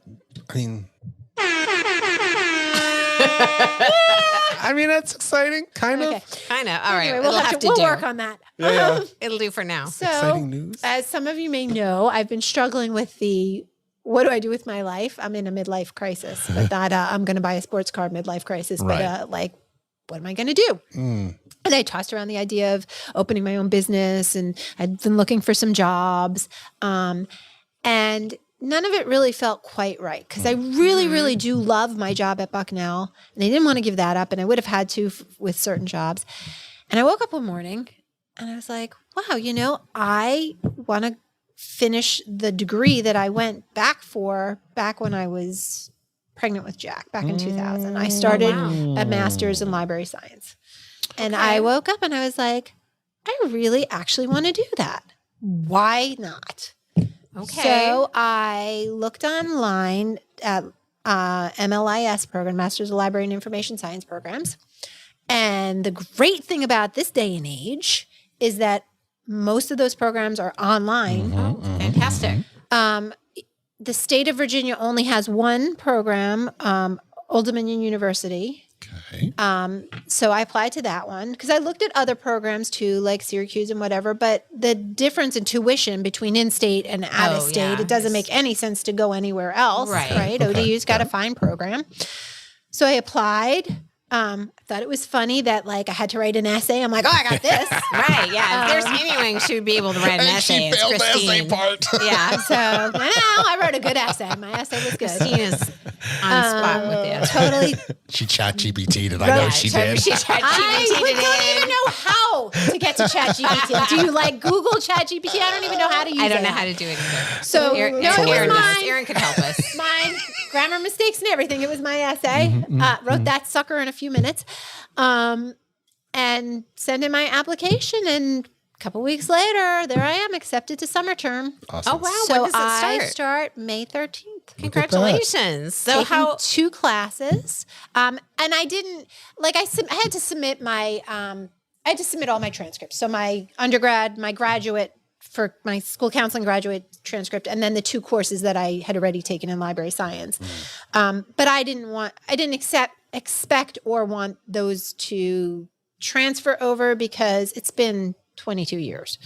I mean, that's exciting, kind Okay. of. Kind of. All right. Anyway, We'll have to we'll do. work on that. Yeah. It'll do for now. So, Exciting news. as some of you may know, I've been struggling with what do I do with my life? I'm in a midlife crisis, but that I'm going to buy a sports car midlife crisis. Right. But what am I going to do? And I tossed around the idea of opening my own business, and I'd been looking for some jobs. And none of it really felt quite right because I really, really do love my job at Bucknell, and I didn't want to give that up, and I would have had to with certain jobs. And I woke up one morning and I was like, wow, I want to finish the degree that I went back when I was pregnant with Jack back in 2000. I started a master's in library science. And I woke up and I was like, I really actually want to do that. Why not? Okay. So I looked online at MLIS program, Masters of Library and Information Science programs. And the great thing about this day and age is that most of those programs are online. Fantastic. The state of Virginia only has one program, Old Dominion University. Okay. So I applied to that one because I looked at other programs too, like Syracuse and whatever, but the difference in tuition between in-state and out-of-state, it doesn't make any sense to go anywhere else, right? Okay. ODU's got a fine program. So I applied. I thought it was funny that I had to write an essay. I'm like, oh, I got this. Right. Yeah. If there's anyone who should be able to write an essay, She it's failed the essay Christine. part. Yeah. So I wrote a good essay. My essay was good. Christine is on spot with the essay. Totally. She chat GPT'd it. I know she did. She tried I GPT'd don't it even in. know how to get to ChatGPT. Do you Google ChatGPT? I don't even know how to use it. I don't know how to do it either. So Aaron, no, it was Aaron knows. mine. Aaron could help us. Mine, grammar mistakes and everything. It was my essay. Wrote that sucker in a few minutes, and sent in my application. And a couple weeks later, there I am, accepted to summer term. Awesome. Oh, wow. So when does I it start? start May 13th. Congratulations. So Taking how 2 classes. And I didn't I had to submit my I had to submit all my transcripts. So my undergrad, my graduate for my school counseling graduate transcript, and then the 2 courses that I had already taken in library science. But I didn't expect or want those to transfer over because it's been 22 years.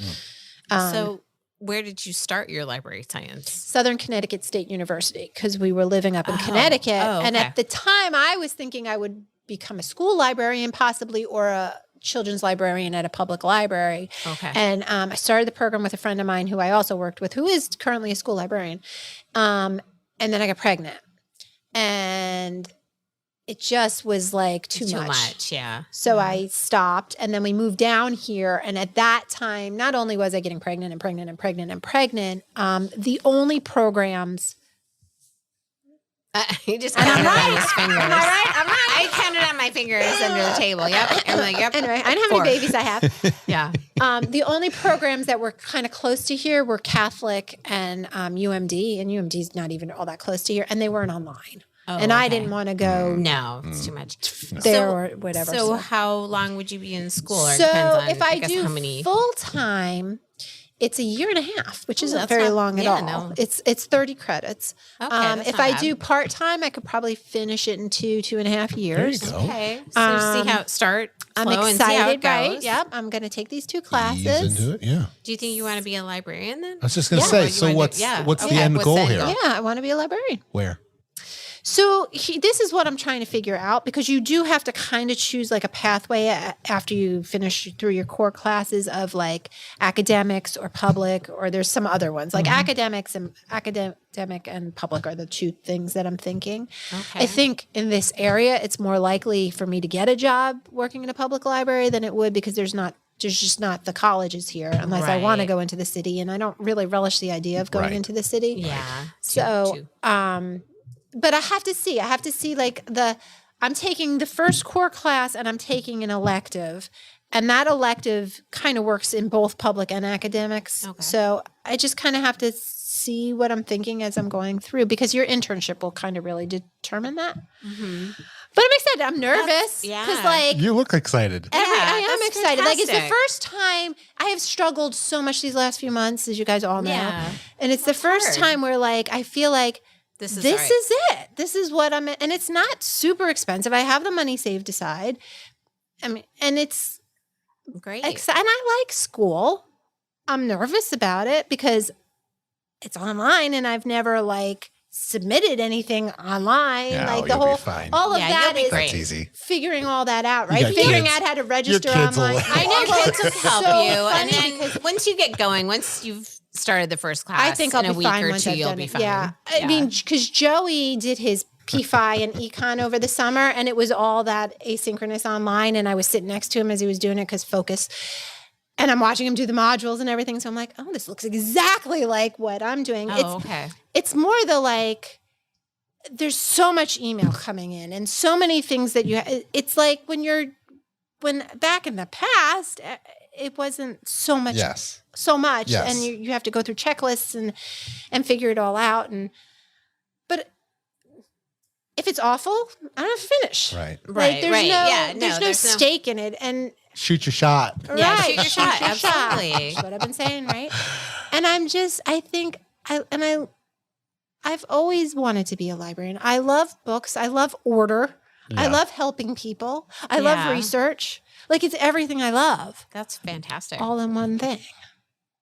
so where did you start your library science? Southern Connecticut State University, because we were living up in Connecticut. And at the time, I was thinking I would become a school librarian possibly, or a children's librarian at a public library. Okay. And I started the program with a friend of mine who I also worked with, who is currently a school librarian. And then I got pregnant. And it just was too much. Yeah. So I stopped, and then we moved down here. And at that time, not only was I getting pregnant, the only programs. He just And I'm counted right. on his fingers. Am I right? I'm right. I counted on my fingers under the table. Yep. I'm like, yep. Anyway, I didn't have 4. any babies I have. Yeah. The only programs that were kind of close to here were Catholic and UMD, and UMD's not even all that close to here, and they weren't online. Oh, And I okay. didn't want to go No, it's too much. there or whatever. So how long would you be in school? Or it So depends on, if I guess, do how many. full time, it's 1.5 years, which isn't that's very not- long at yeah, all. no. It's 30 credits. Okay, that's if not I bad. do part time, I could probably finish it in 2.5 years. There you go. Okay. So see how it start. I'm flow and see how it excited, right? goes. Yep. I'm going to take these 2 Ease classes. into it. Yeah. Do you think you want to be a librarian then? I was just going to Yeah. say, Or you so wanna do- what's yeah. what's the Okay, end what's goal the end here? goal? Yeah, I want to be a librarian. Where? So this is what I'm trying to figure out, because you do have to kind of choose a pathway after you finish through your core classes of academics or public, or there's some other ones academic and public are the 2 things that I'm thinking. Okay. I think in this area, it's more likely for me to get a job working in a public library than it would, because there's just not the colleges here unless I want to Right. go into the city, and I don't really relish the idea of going Right. into the city. Yeah. So, but I have to see. I'm taking the first core class, and I'm taking an elective, And that elective kind of works in both public and academics. Okay. So I just kind of have to see what I'm thinking as I'm going through, because your internship will kind of really determine that. Mm-hmm. But I'm excited. I'm nervous. yeah. Because like You look excited. I am that's excited. Like it's the fantastic. first time I have struggled so much these last few months, as you guys all know. Yeah. And it's the first hard. time where like I feel like This is it. This is what I'm, and it's not super expensive. I have the money saved aside. I mean, and it's great. and I like school. I'm nervous about it because it's online and I've never like submitted anything online. No, like the you'll be whole, fine. all of Yeah, that you'll be is great. That's easy. figuring all that out, You right? got Figuring kids. out how to register kids will- online. I know Well, kids will it's help so you, and funny then because once you get going, once you've started the first class, I think I'll in a be week fine or once two, I've you'll done be it. fine. Yeah. I mean, because Joey did his PFI and econ over the summer, and it was all that asynchronous online, and I was sitting next to him as he was doing it because focus. And I'm watching him do the modules and everything. So I'm like, oh, this looks exactly like what I'm doing. Oh, okay. It's more the like, there's so much email coming in and so many things that it's like when back in the past, it wasn't so much, Yes. and Yes. you have to go through checklists and figure it all out. But if it's awful, I don't have to finish. Right. Like there's right. no, Yeah, there's no stake in it. And Shoot your shot. Yeah, right, shoot your shot, absolutely. That's what I've been saying, right? And I've always wanted to be a librarian. I love books. I love order. I Yeah. love helping people. I Yeah. love research. Like it's everything I love, That's fantastic. all in one thing.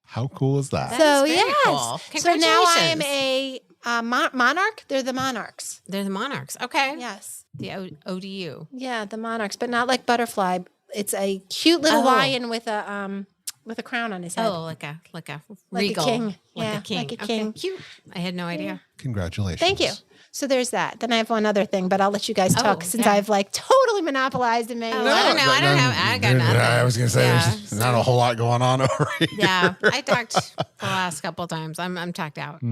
How cool is that? That So is very yes. cool. So now I am Congratulations. a monarch. They're the monarchs. They're the monarchs. Okay. Yes. The ODU. Yeah, the monarchs, but not like butterfly. It's a cute little Oh. lion with a crown on his head. Oh, like a Like a regal, king. like Yeah, a king. like a Okay, king. cute. I had no idea. Congratulations. Thank you. So there's that. Then I have one other thing, but I'll let you guys talk Oh, since yeah. I've like totally monopolized and made. Oh, I don't know. I got nothing. I was going to say, Yeah. there's not a whole lot going on over here. Yeah, I talked the last couple times. I'm talked out.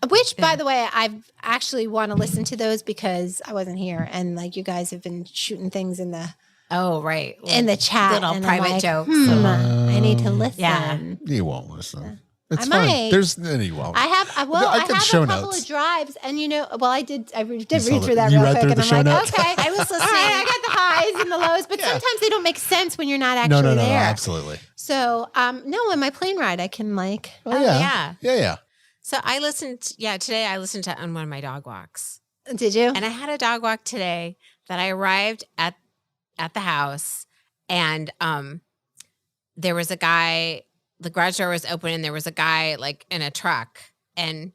Which, by the way, I've actually want to listen to those because I wasn't here, and like you guys have been shooting things in the Oh, right. chat, Little and private I'm like, jokes. I need to listen. Yeah. You won't listen. It's I fine. might. You won't. I have I I could have show a couple notes. of drives, and I did saw read the- through that you real read quick, through and the I'm show like, notes? okay, I was listening. All right, I got the highs and the lows, but Yeah. sometimes they don't make sense when you're not actually no, there. absolutely. So, no, in my plane ride, I can like, Oh, yeah. Yeah. So I listened. Today I listened to on one of my dog walks, did you? and I had a dog walk today that I arrived at the house, and there was a guy. The garage door was open, and there was a guy like in a truck, and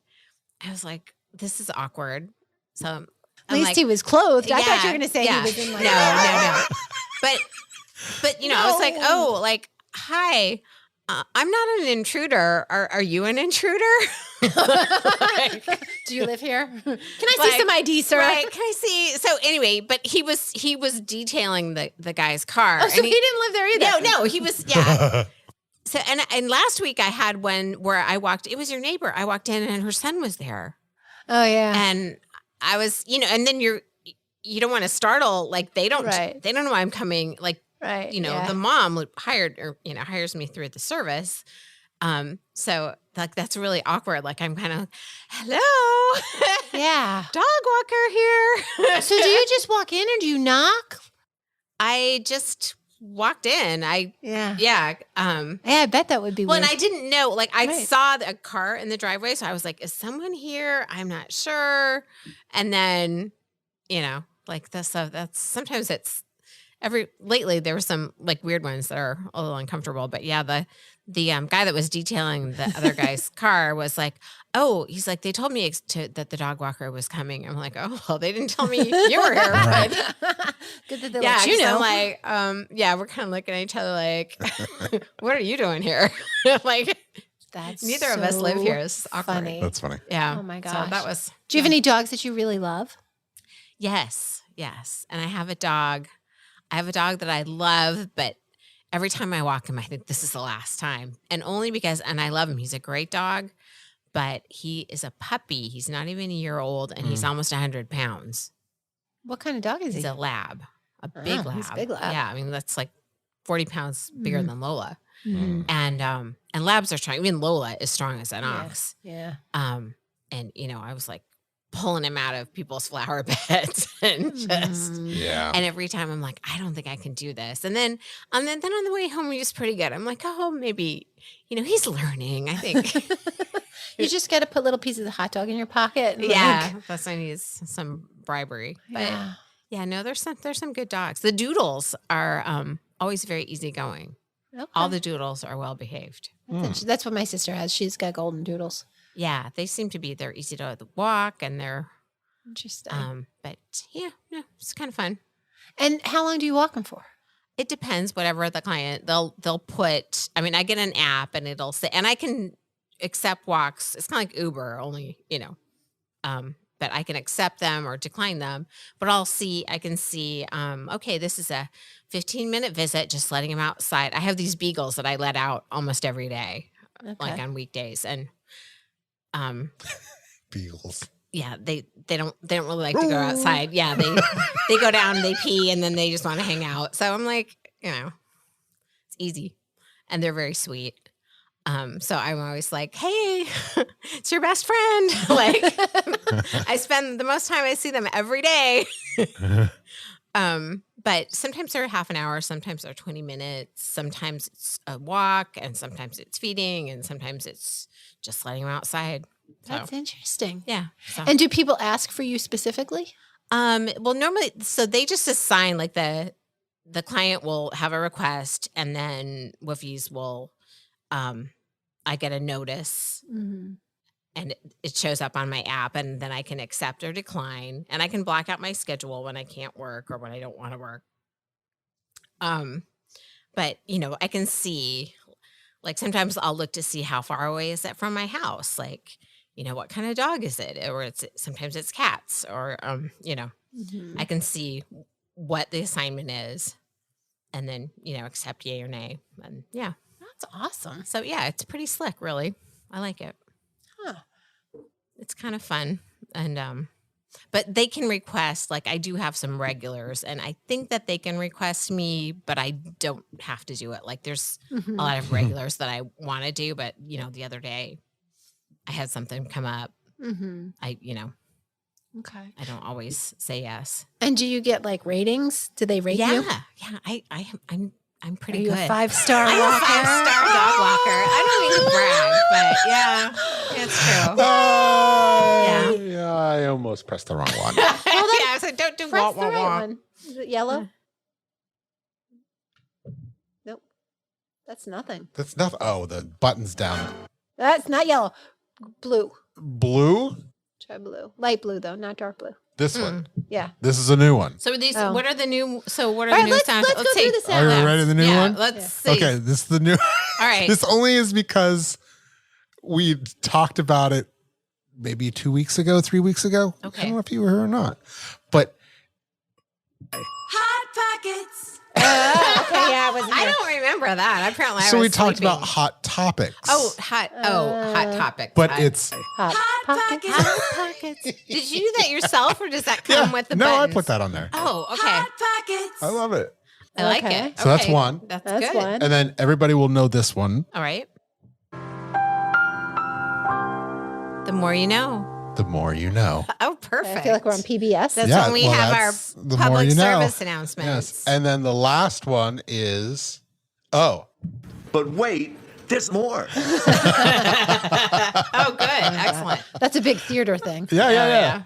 I was like, "This is awkward." So At I'm least like, he was clothed. I thought yeah, you were going to say yeah. he was in like, No. But I was like, No. "Oh, like hi." I'm not an intruder. Are you an intruder? Do you live here? Can I see Like, some ID, sir? Right? Can I see? So anyway, but he was detailing the guy's car. Oh, so and he didn't live there either. no, he was yeah. So and last week I had one where I walked. It was your neighbor. I walked in and her son was there, Oh yeah. and I was and then you don't want to startle, like they don't Right. know I'm coming, like Right. the mom hires me through the service. So like that's really awkward. Like I'm kind of hello. Yeah. Dog walker here. So do you just walk in or do you knock? I just walked in. Yeah. Yeah. I bet that would be Well, weird. and I didn't know, like I Right. saw a car in the driveway. So I was like, is someone here? I'm not sure. And then, like this stuff, sometimes it's lately there were some like weird ones that are a little uncomfortable, but yeah, the guy that was detailing the other guy's car was like, oh, he's like, they told me that the dog walker was coming. I'm like, oh, well, they didn't tell me you were here. Right. But Good that they yeah, let you 'cause know. I'm like, we're kind of looking at each other like, what are you doing here? Like, That's neither of us live so here. It's awkward. funny. That's funny. Yeah. Oh my So gosh. that was. Do you have any dogs that you really love? Yes. And I have a dog. I have a dog that I love, but every time I walk him, I think this is the last time. And only because, and I love him. He's a great dog, but he is a puppy. He's not even a year old, and he's almost 100 pounds. What kind of dog is He's he? a lab, a big lab. he's a big lab. Yeah. I mean, that's like 40 pounds bigger than Lola. Mhm. And Labs are strong. Even Lola is strong as an Yeah. ox. Yeah. And I was like pulling him out of people's flower beds and just, Mhm. Yeah. and every time I'm like, I don't think I can do this. And then on the way home, he was pretty good. I'm like, oh, maybe, he's learning, I think. You just got to put little pieces of hot dog in your pocket. And Yeah. That's when he's some bribery. But Yeah. yeah, no, there's some good dogs. The doodles are always very easygoing. Okay. All the doodles are well behaved. That's what my sister has. She's got golden doodles. Yeah, they seem to be. They're easy to walk, and they're Interesting. But yeah, no, it's kind of fun. And how long do you walk them for? It depends. Whatever the client, they'll put. I mean, I get an app, and it'll say, and I can accept walks. It's kind of like Uber, only but I can accept them or decline them. But I can see. Okay, this is a 15-minute visit. Just letting them outside. I have these beagles that I let out almost every day, like on weekdays, and Beagles. yeah, they don't really like to go outside. Yeah, they go down, they pee, and then they just want to hang out. So I'm like, it's easy, and they're very sweet. So I'm always like, hey, it's your best friend. Like, I spend the most time I see them every day. But sometimes they're half an hour, sometimes they're 20 minutes, sometimes it's a walk, and sometimes it's feeding, and sometimes it's just letting them outside. So, That's interesting. yeah. So. And do people ask for you specifically? Well, normally, so they just assign, like, the client will have a request, and then Woofies will, I get a notice, and it shows up on my app, and then I can accept or decline, and I can block out my schedule when I can't work or when I don't want to work. But I can see, like, sometimes I'll look to see how far away is it from my house, like, what kind of dog is it, or sometimes it's cats, or I can see what the assignment is, and then accept yay or nay, and yeah. That's awesome. So yeah, it's pretty slick, really. I like it. Huh. It's kind of fun. And but they can request, like, I do have some regulars, and I think that they can request me, but I don't have to do it. Like, there's a lot of regulars that I want to do, but the other day I had something come up. Okay. I don't always say yes. And do you get like ratings? Do they rate you? Yeah. I'm pretty Are you good. a 5-star I'm walker? a 5-star dog walker. I don't mean to brag, but yeah, it's true. Yeah, I almost pressed the wrong one. Yeah, I was like, don't do Press wah, the wah, right wah. one. Is it yellow? Nope. That's nothing. That's nothing. Oh, the button's down. That's not yellow. Blue. Blue? Try blue. Light blue though, not dark blue. This one. Yeah. This is a new one. So these, Oh. what are the new? So what are All the right, new let's sounds? go through the sound. Are you ready for the new one? Let's Yeah. see. Okay, this is the new. All right. This only is because we talked about it maybe 2 weeks ago, 3 weeks ago. I Okay. don't know if you were here or not, but Hot Pockets. Okay, yeah, I wasn't I here. don't remember that. Apparently, I so was we talked sleeping. about hot topics. hot topics. but Hot- it's Hot pockets. Hot Pockets. Did you do that yourself, or does that come with the no, buttons? I put that on there. Oh, okay. I love it. I like Okay. it. So that's Okay. one. That's That's good. one. And then everybody will know this one. All right. The more you know. The more you know. Oh, perfect. I feel like we're on PBS. That's Yeah, when we well, have that's our the more public you know. service announcements. Yes. And then the last one is But wait, there's more. Oh, good. Excellent. That's a big theater thing. yeah.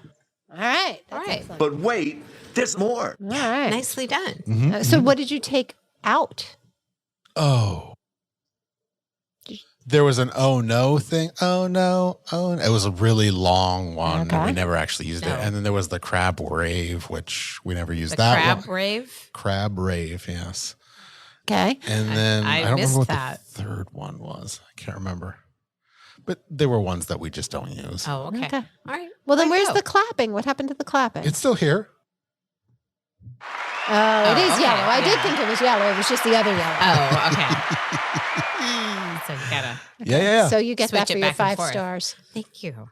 All right. That's All right. excellent. But wait, there's more. All right. Nicely done. Mhm. So what did you take out? Oh. There was an oh no thing. Oh no. Oh no. It was a really long one. And Okay. we never actually used No. it. And then there was the crab rave, which we never used The that crab one. rave. Crab rave, yes. Okay. And then I I don't missed remember what that. the third one was. I can't remember. But they were ones that we just don't use. Oh, okay. Okay. All right. Well, then Way to where's go. the clapping? What happened to the clapping? It's still here. Oh, it is okay. yellow. I did Yeah. think it was yellow. It was just the other yellow. Oh, okay. So you gotta. Yeah. So you get Switch that for it your back and 5 forth. stars. Thank you.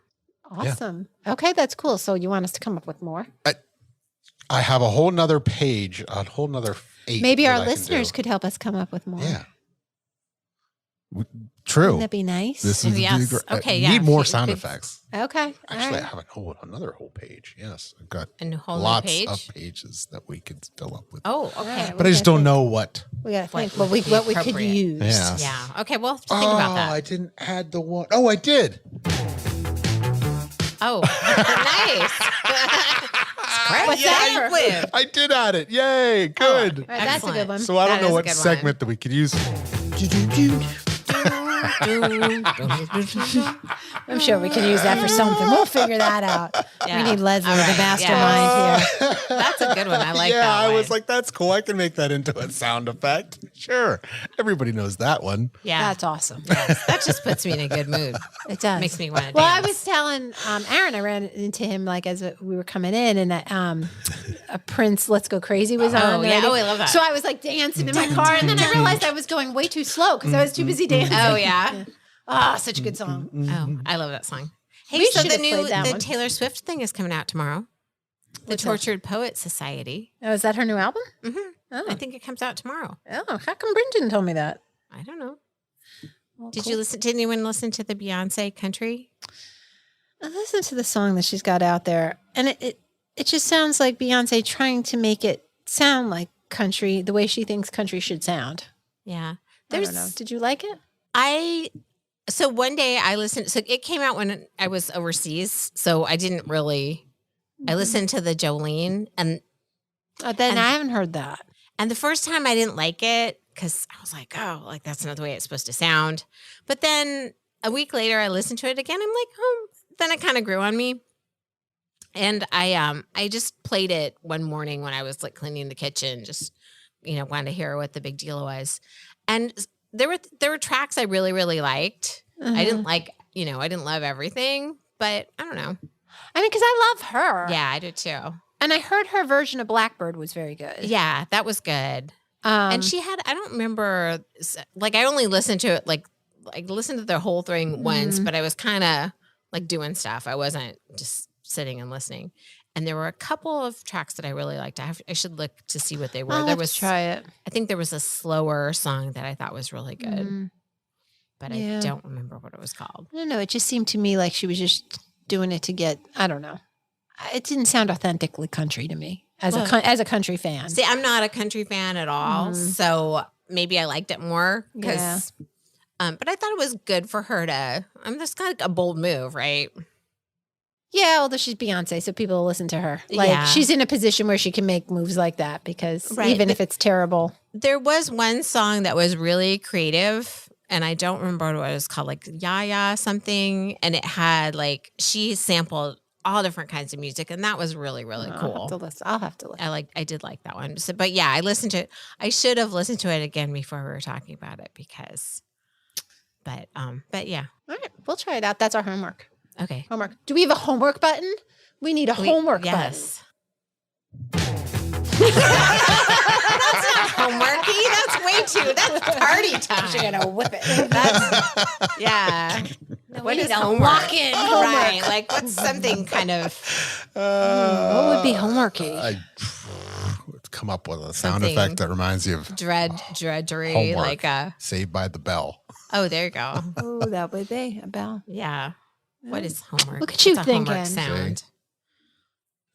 Awesome. Okay, that's cool. So you want us to come up with more? I have a whole nother page, a whole nother 8. Maybe that our I can listeners do. could help us come up with more. Yeah. True. Wouldn't that be nice? This is Yes. Okay, yeah. Need more You sound could- effects. Okay. Actually, all I have another whole page. Yes, I've got A whole new lots page? of pages that we could fill up with. Oh, okay. Right. but I just don't know what. We gotta think What what would we be could appropriate. use. Yeah. Yeah. Okay. Well, think about that. I didn't add the one. Oh, I did. Oh, nice. What's that for? I did add it. Yay! Good. All right, that's a good one. So I don't That know is a what good one. segment that we could use. I'm sure we can use that for something. We'll figure that out. Yeah. We need Leslie, All the right, mastermind here. That's a good one. I like yeah, that I one. was like, that's cool. I can make that into a sound effect. Sure. Everybody knows that one. yeah. That's awesome. That just puts me in a good mood. It does. Makes me want to Well, I dance. was telling Aaron, I ran into him like as we were coming in, and a Prince "Let's Go Crazy" was on. Oh, the yeah. radio. Oh, I love that. So I was like dancing in my car, and then I realized I was going way too slow because I was too busy dancing. Oh, yeah. Ah, such a good song. Oh, I love that song. Hey, We so should the have new played that one. Taylor Swift thing is coming out tomorrow. The What's that? Tortured Poet Society. Oh, is that her new album? hmm Oh, I think it comes out tomorrow. oh, how come Brendan told me that? I don't know. Well, Did cool. you listen? Did anyone listen to the Beyonce country? I listened to the song that she's got out there, and it just sounds like Beyonce trying to make it sound like country, the way she thinks country should sound. Yeah. I don't know. Did you like it? So one day I listened. So it came out when I was overseas. So I didn't really. I listened to the Jolene, and Then I haven't heard that. the first time I didn't like it because I was like, oh, like that's not the way it's supposed to sound. But then a week later, I listened to it again. I'm like, oh. Then it kind of grew on me, and I just played it one morning when I was like cleaning the kitchen, just wanted to hear what the big deal was, and there were tracks I really really liked. I didn't like I didn't love everything, but I don't know. I mean, because I love her. Yeah, I do too. And I heard her version of Blackbird was very good. Yeah, that was good. And And she had, I don't remember, like I only listened to it, like I listened to the whole thing once, but I was kind of like doing stuff. I wasn't just sitting and listening. And there were a couple of tracks that I really liked. I should look to see what they were. I'll There have was, to try it. I think there was a slower song that I thought was really good, Mm. but Yeah. I don't remember what it was called. I don't know. It just seemed to me like she was just doing it to get, I don't know. It didn't sound authentically country to me as a country fan. See, I'm not a country fan at all, so maybe I liked it more because. But I thought it was good for her to. That's kind of like a bold move, right? Yeah, although she's Beyonce, so people will listen to her. Like Yeah. she's in a position where she can make moves like that because Right. even if it's terrible. There was one song that was really creative, and I don't remember what it was called, like Yaya something, and it had like she sampled all different kinds of music, and that was really really cool. I'll have to listen. I did like that one. So, but yeah, I listened to it. I should have listened to it again before we were talking about it because. But yeah, All right, we'll try it out. That's our homework. okay. Homework. Do we have a homework button? We need a homework button. Yes. That's not homeworky. That's way too. That's party time. You're gonna whip it. That's yeah. What is need a homework? lock-in Right. Like what's something kind of What would be homeworky? I come up with a sound Something effect that reminds you of drudgery, homework. like a. Saved by the Bell. Oh, there you go. Oh, that would be a bell. Yeah. What is homework? Look at you What's a homework thinking. sound.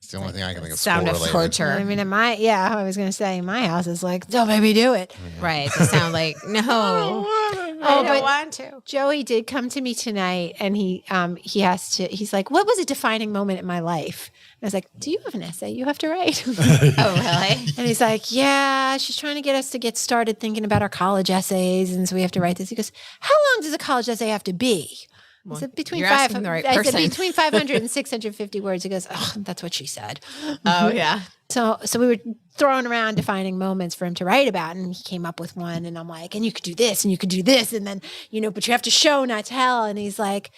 It's the only thing I can think of. Sound of school-related. torture. I mean, I was gonna say my house is like, don't make me do it. Right. They sound like no. I Oh, don't but- want to. Joey did come to me tonight, and he's like, what was a defining moment in my life? And I was like, do you have an essay you have to write? Oh, really? And he's like, yeah, she's trying to get us to get started thinking about our college essays, and so we have to write this. He goes, how long does a college essay have to be? I said between you're five. asking the right I said person. between 500 and 650 words. He goes, oh, that's what she said. Oh, yeah. So we were throwing around defining moments for him to write about, and he came up with one. And I'm like, and you could do this, and you could do this, and then but you have to show, not tell. And he's like,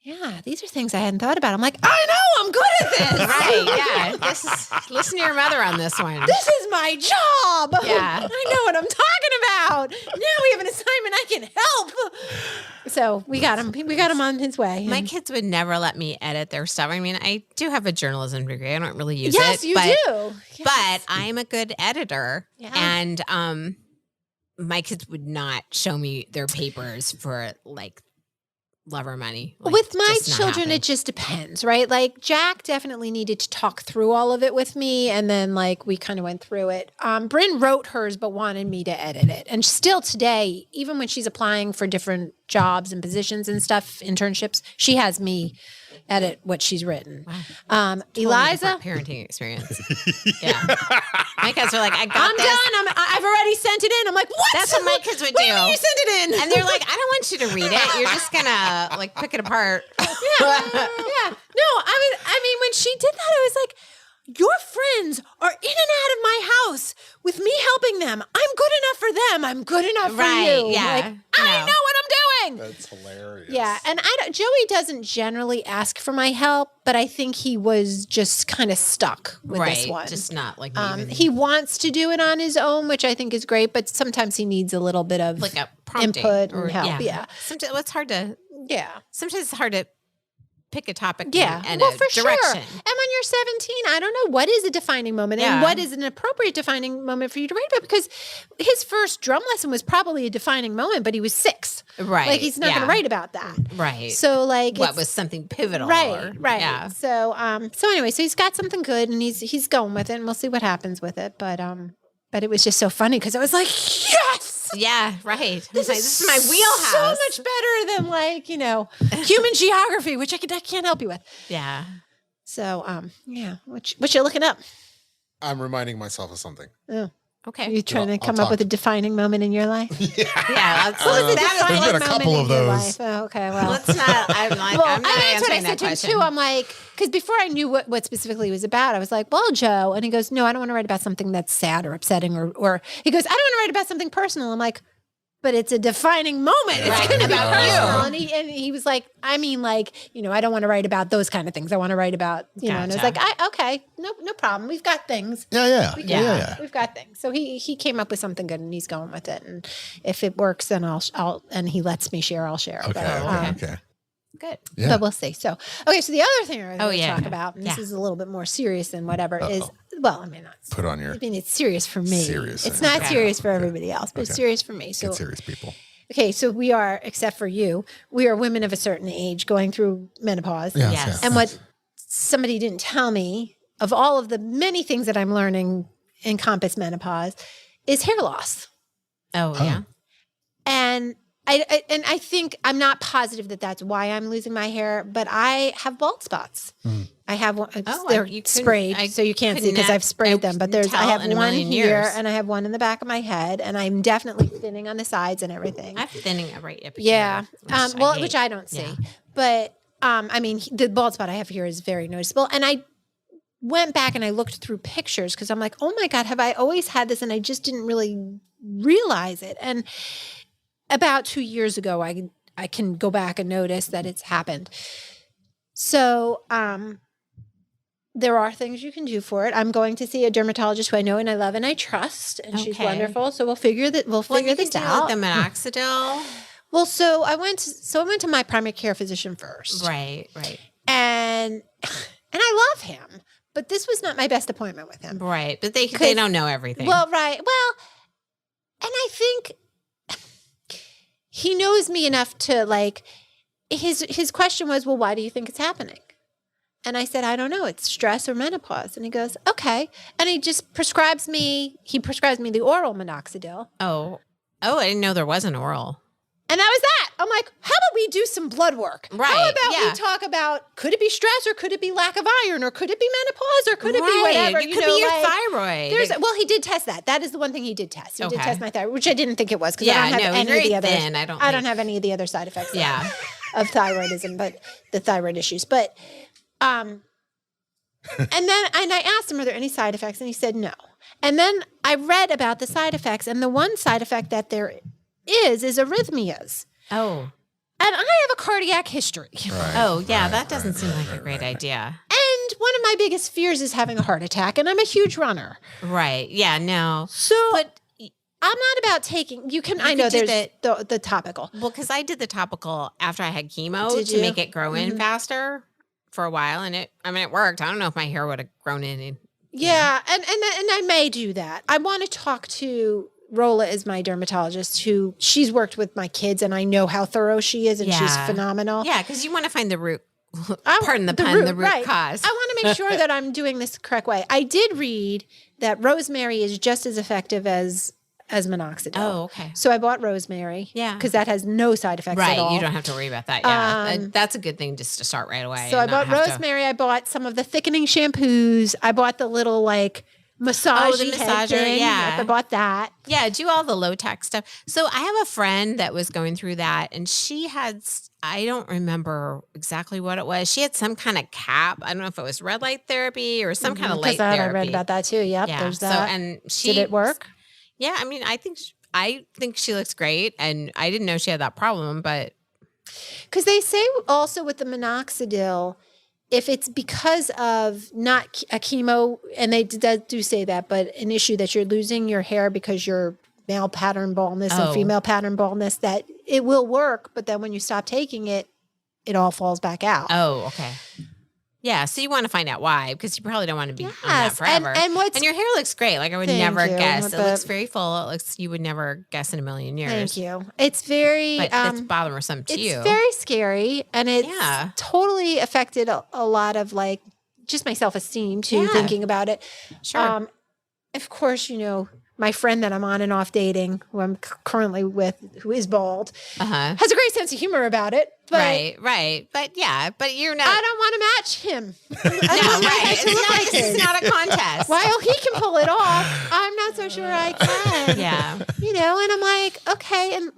yeah, these are things I hadn't thought about. I'm like, I know I'm good at this. Right. Yeah. Listen to your mother on this one. This is my job. Yeah. I know what I'm talking about. Now we have an assignment I can help. So we got him. We got him on his way. My kids would never let me edit their stuff. I mean, I do have a journalism degree. I don't really use yes, it. you do. Yes. But I'm a good editor. Yeah. And my kids would not show me their papers for like love or money. Like, with my just not children, happen. it just depends, right? Like Jack definitely needed to talk through all of it with me. And then like we kind of went through it. Bryn wrote hers, but wanted me to edit it. And still today, even when she's applying for different jobs and positions and stuff, internships, she has me edit what she's written. Wow. Totally Eliza, different parenting experience. Yeah. My kids are like, I got I'm this. done. I've already sent it in. I'm like, what? That's what my kids would What do. do you mean you sent it in? And they're like, I don't want you to read it. You're just gonna like pick it apart. Yeah. No, I mean, when she did that, I was like, your friends are in and out of my house with me helping them. I'm good enough for them. I'm good enough for you. Yeah. Like, I know what I'm doing. That's hilarious. Yeah. And Joey doesn't generally ask for my help, but I think he was just kind of stuck with this one. Just not like even He wants to do it on his own, which I think is great, but sometimes he needs a little bit of like a prompting input or and help. Yeah. Sometimes it's hard to. Yeah. Sometimes it's hard to pick a topic. Yeah, and well, a for direction. sure. And when you're 17, I don't know what is a defining moment and Yeah. what is an appropriate defining moment for you to write about. Because his first drum lesson was probably a defining moment, but he was 6. Right. Like he's not going to write about that. Right. So like, what it's- was something pivotal? right, or- right. Yeah. So anyway, so he's got something good and he's going with it, and we'll see what happens with it. But it was just so funny because I was like, yes. Yeah. Right. This is is my wheelhouse. so much better than like, human geography, which I can't help you with. Yeah. So, yeah, what you looking up? I'm reminding myself of something. Oh, Okay. are you trying to I'll come up with a defining moment in your life? Yeah. Let's, What was a that defining There's been a moment couple in of your those. life? Oh, okay, well. let's not. I'm like. Well, I'm not that's what I answering said that to him question. too. I'm like, because before I knew what specifically it was about, I was like, well, Joe. And he goes, no, I don't want to write about something that's sad or upsetting or he goes, I don't want to write about something personal. I'm like, but it's a defining moment. It's Right, going to be about personal. you. And he was like, I mean, like, I don't want to write about those kind of things. I want to write about, and I was Gotcha. like, okay, no problem. We've got things. Yeah. We've got things. So he came up with something good and he's going with it. And if it works, then I'll and he lets me share, I'll share. Okay. But, Okay. Good. Yeah. but we'll see. So, okay. So the other thing I was going to yeah. talk about, and this Yeah. is a little bit more serious than whatever is, well, I mean, Put on your it's serious for me. Serious. It's not Okay. serious for everybody else, but it's serious for me. So, get serious people. okay. So we are, except for you, we are women of a certain age going through menopause. Yes. Yes. yes, And yes. what somebody didn't tell me of all of the many things that I'm learning encompass menopause is hair loss. Oh yeah. And I think I'm not positive that that's why I'm losing my hair, but I have bald spots. I have one. Oh, they're you couldn't- sprayed, I so you can't see could because not- I've sprayed them. But I tell have in a one million here, years. and I have one in the back of my head, and I'm definitely thinning on the sides and everything. I'm thinning right up Yeah. here. Which I don't see. Yeah. But I mean, the bald spot I have here is very noticeable. And I went back and I looked through pictures because I'm like, oh my God, have I always had this? And I just didn't really realize it. And about 2 years ago, I can go back and notice that it's happened. So there are things you can do for it. I'm going to see a dermatologist who I know and I love and I trust, and she's Okay. wonderful. So we'll figure this out. The minoxidil. Well, so I went to my primary care physician first. Right. And I love him, but this was not my best appointment with him. Right. But they 'Cause- don't know everything. Well, right. Well, and I think he knows me enough to like his question was, well, why do you think it's happening? And I said, I don't know. It's stress or menopause. And he goes, okay. And he prescribes me the oral minoxidil. Oh, I didn't know there was an oral. And that was that. I'm like, how about we do some blood work? How Right, about yeah. we talk about, could it be stress or could it be lack of iron or could it be menopause or could it be Right. whatever? It could be your thyroid. Well, he did test that. That is the one thing he did test. He did Okay. test my thyroid, which I didn't think it was because Yeah, I don't have no, any you're of the very others. thin. I don't have any of the other side effects Yeah. of thyroidism, but the thyroid issues. But and I asked him, are there any side effects? And he said no. And then I read about the side effects, and the one side effect that there is arrhythmias. Oh. And I have a cardiac history. Right, Oh, yeah, right, that doesn't right, seem right, like right, a great right. idea. And one of my biggest fears is having a heart attack. And I'm a huge runner. Right. Yeah, no. So But I'm not about taking, I could know do there's the topical. well, because I did the topical after I had chemo Did to you? make it grow in faster for a while. And it worked. I don't know if my hair would have grown in. Yeah. And I may do that. I want to talk to Rolla is my dermatologist who she's worked with my kids and I know how thorough she is and she's Yeah. phenomenal. Yeah, because you want to find the root, I- pardon the pun, the root right. cause. I want to make sure that I'm doing this the correct way. I did read that rosemary is just as effective as minoxidil. Oh, okay. So I bought rosemary. Yeah. Because that has no side effects at Right. all. You don't have to worry about that. Yeah. Um, That's a good thing just to start right away. So I and not bought have to- rosemary. I bought some of the thickening shampoos. I bought the little massage. the massager, thing. yeah. Yep, I bought that. Yeah, do all the low tech stuff. So I have a friend that was going through that and she had, I don't remember exactly what it was. She had some kind of cap. I don't know if it was red light therapy or some kind of light Because therapy. I read about that too. Yep, Yeah. there's So, that. and she, Did it work? Yeah. I mean, I think she looks great and I didn't know she had that problem, but Because they say also with the minoxidil, if it's because of not a chemo, and they do say that, but an issue that you're losing your hair because you're male pattern baldness and Oh. female pattern baldness, that it will work, but then when you stop taking it, it all falls back out. oh, okay. Yeah, so you want to find out why because you probably don't want to be on that Yes, forever. and what's your hair looks great. Like I would Thank never you, guess. It but- looks very full. It looks you would never guess in a million years. thank you. It's very But it's bothersome to it's you. very scary, and it's Yeah. totally affected a lot of just my self-esteem too, Yeah. thinking about it. Sure. Of course, my friend that I'm on and off dating, who I'm currently with, who is bald, Uh-huh. has a great sense of humor about it. But Right. But yeah, but you're not. I don't want to match him. no, right. It's not a contest. While he can pull it off, I'm not so sure I can. Yeah. And I'm like, okay, and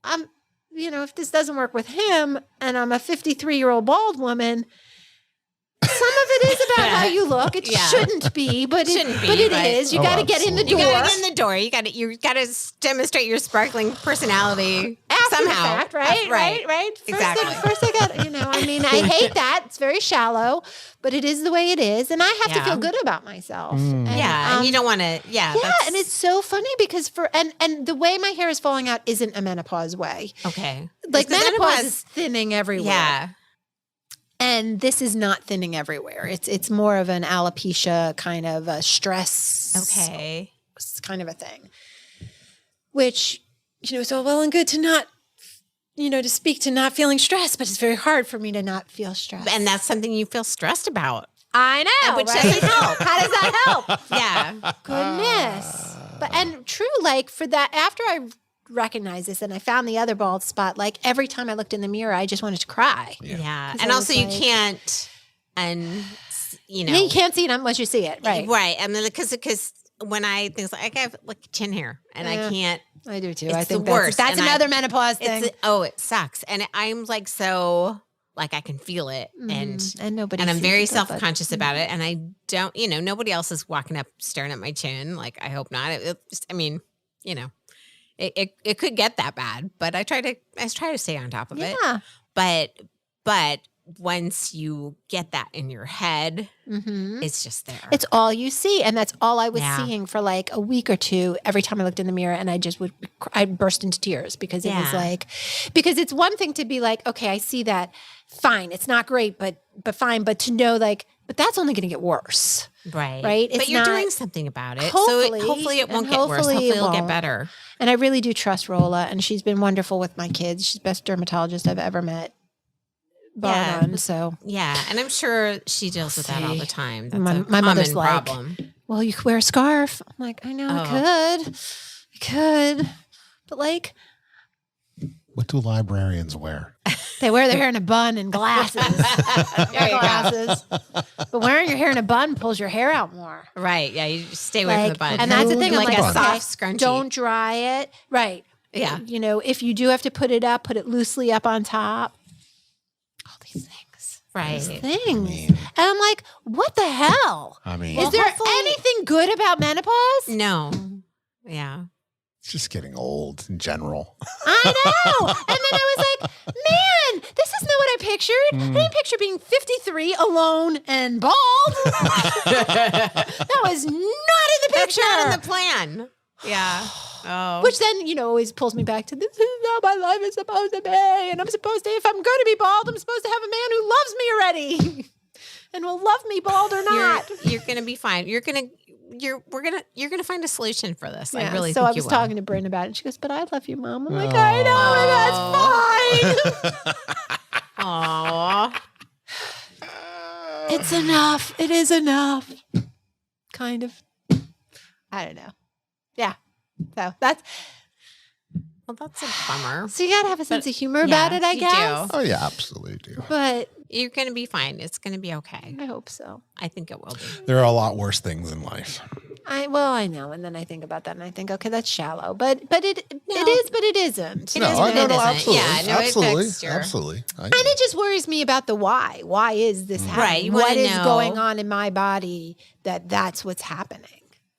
I'm, if this doesn't work with him, and I'm a 53-year-old bald woman. Some of it is about how you look. It Yeah. shouldn't be, but it is. You Oh, got to get in the door. You gotta get in the door. You gotta demonstrate your sparkling personality After somehow. the fact, right? First Exactly. First I got, I hate that. It's very shallow, but it is the way it is. And I have to Yeah. feel good about myself. And, And you don't want to. Yeah. yeah, and it's so funny because and the way my hair is falling out isn't a menopause way. okay. Like Because menopause is thinning everywhere. Yeah. And this is not thinning everywhere. It's more of an alopecia kind of a stress Okay. kind of a thing. Which, it's all well and good to not, to speak to not feeling stressed, but it's very hard for me to not feel stressed. And that's something you feel stressed about. I know, Which right? doesn't help. How does that help? Yeah. Goodness. And true, for that, after I recognized this and I found the other bald spot, every time I looked in the mirror, I just wanted to cry. Yeah. 'Cause And I also was you like- can't, Yeah, you can't see it unless you see it, right? Right. I mean, because when things like I have chin hair and I Yeah. can't. I do too. It's I think the worst, that's and another menopause thing. It sucks, and I'm so I can feel it, and nobody. I'm sees very it, but- self-conscious about it, and I don't, nobody else is walking up staring at my chin. I hope not. It could get that bad, but I try to stay on top of it. Yeah. But once you get that in your head, Mm-hmm. it's just there. It's all you see, and that's all I was Yeah. seeing for a week or two. Every time I looked in the mirror, and I'd burst into tears because it was Yeah. because it's one thing to be okay, I see that, fine, it's not great, but fine, but to know but that's only going to get worse. right. right? But It's you're not- doing something about it, Hopefully, so hopefully it and won't get worse. hopefully Hopefully it it'll get won't. better. And I really do trust Rolla, and she's been wonderful with my kids. She's the best dermatologist I've ever met. Bar Yeah. none, so Yeah, and I'm sure she deals with that all the See, time. That's my- a my common mother's like, problem. well, you could wear a scarf. I'm like, I know I could, but What do librarians wear? they wear their hair in a bun and glasses. There you go. glasses. But wearing your hair in a bun pulls your hair out more. Right? Yeah, you just stay away from the bun. And that's the thing. I'm like like, a okay, soft scrunchie. don't dry it. Right. Yeah. If you do have to put it up, put it loosely up on top. All these things. Right. And I'm like, what the hell? I mean, Is there anything good about menopause? No. Yeah. It's just getting old in general. I know. And then I was like, man, this is not what I pictured. I didn't picture being 53 alone and bald. That was not in the That's picture. not in the plan. Yeah. Oh. Which then, always pulls me back to this is how my life is supposed to be. And I'm supposed to, if I'm going to be bald, I'm supposed to have a man who loves me already and will love me bald or not. You're gonna be fine. You're gonna find a solution for this. I really so think I was you will. talking to Bryn about it. She goes, but I love you, Mom. I'm like, I know, and that's fine. Aw. It's enough. It is enough. Kind of. I don't know. Yeah. So that's Well, that's a bummer. so you gotta have a sense of humor yeah, about it, I you guess. do. Oh, yeah, absolutely do. But You're gonna be fine. It's gonna be okay. I hope so. I think it will be. There are a lot worse things in life. I know, and then I think about that, and I think, okay, that's shallow, but it is, but it isn't. It is, but it isn't. absolutely. Yeah, no, it absolutely. affects your- Absolutely. And it just worries me about the why. Why is this happening? Right, you wanna What is know. going on in my body that's what's happening?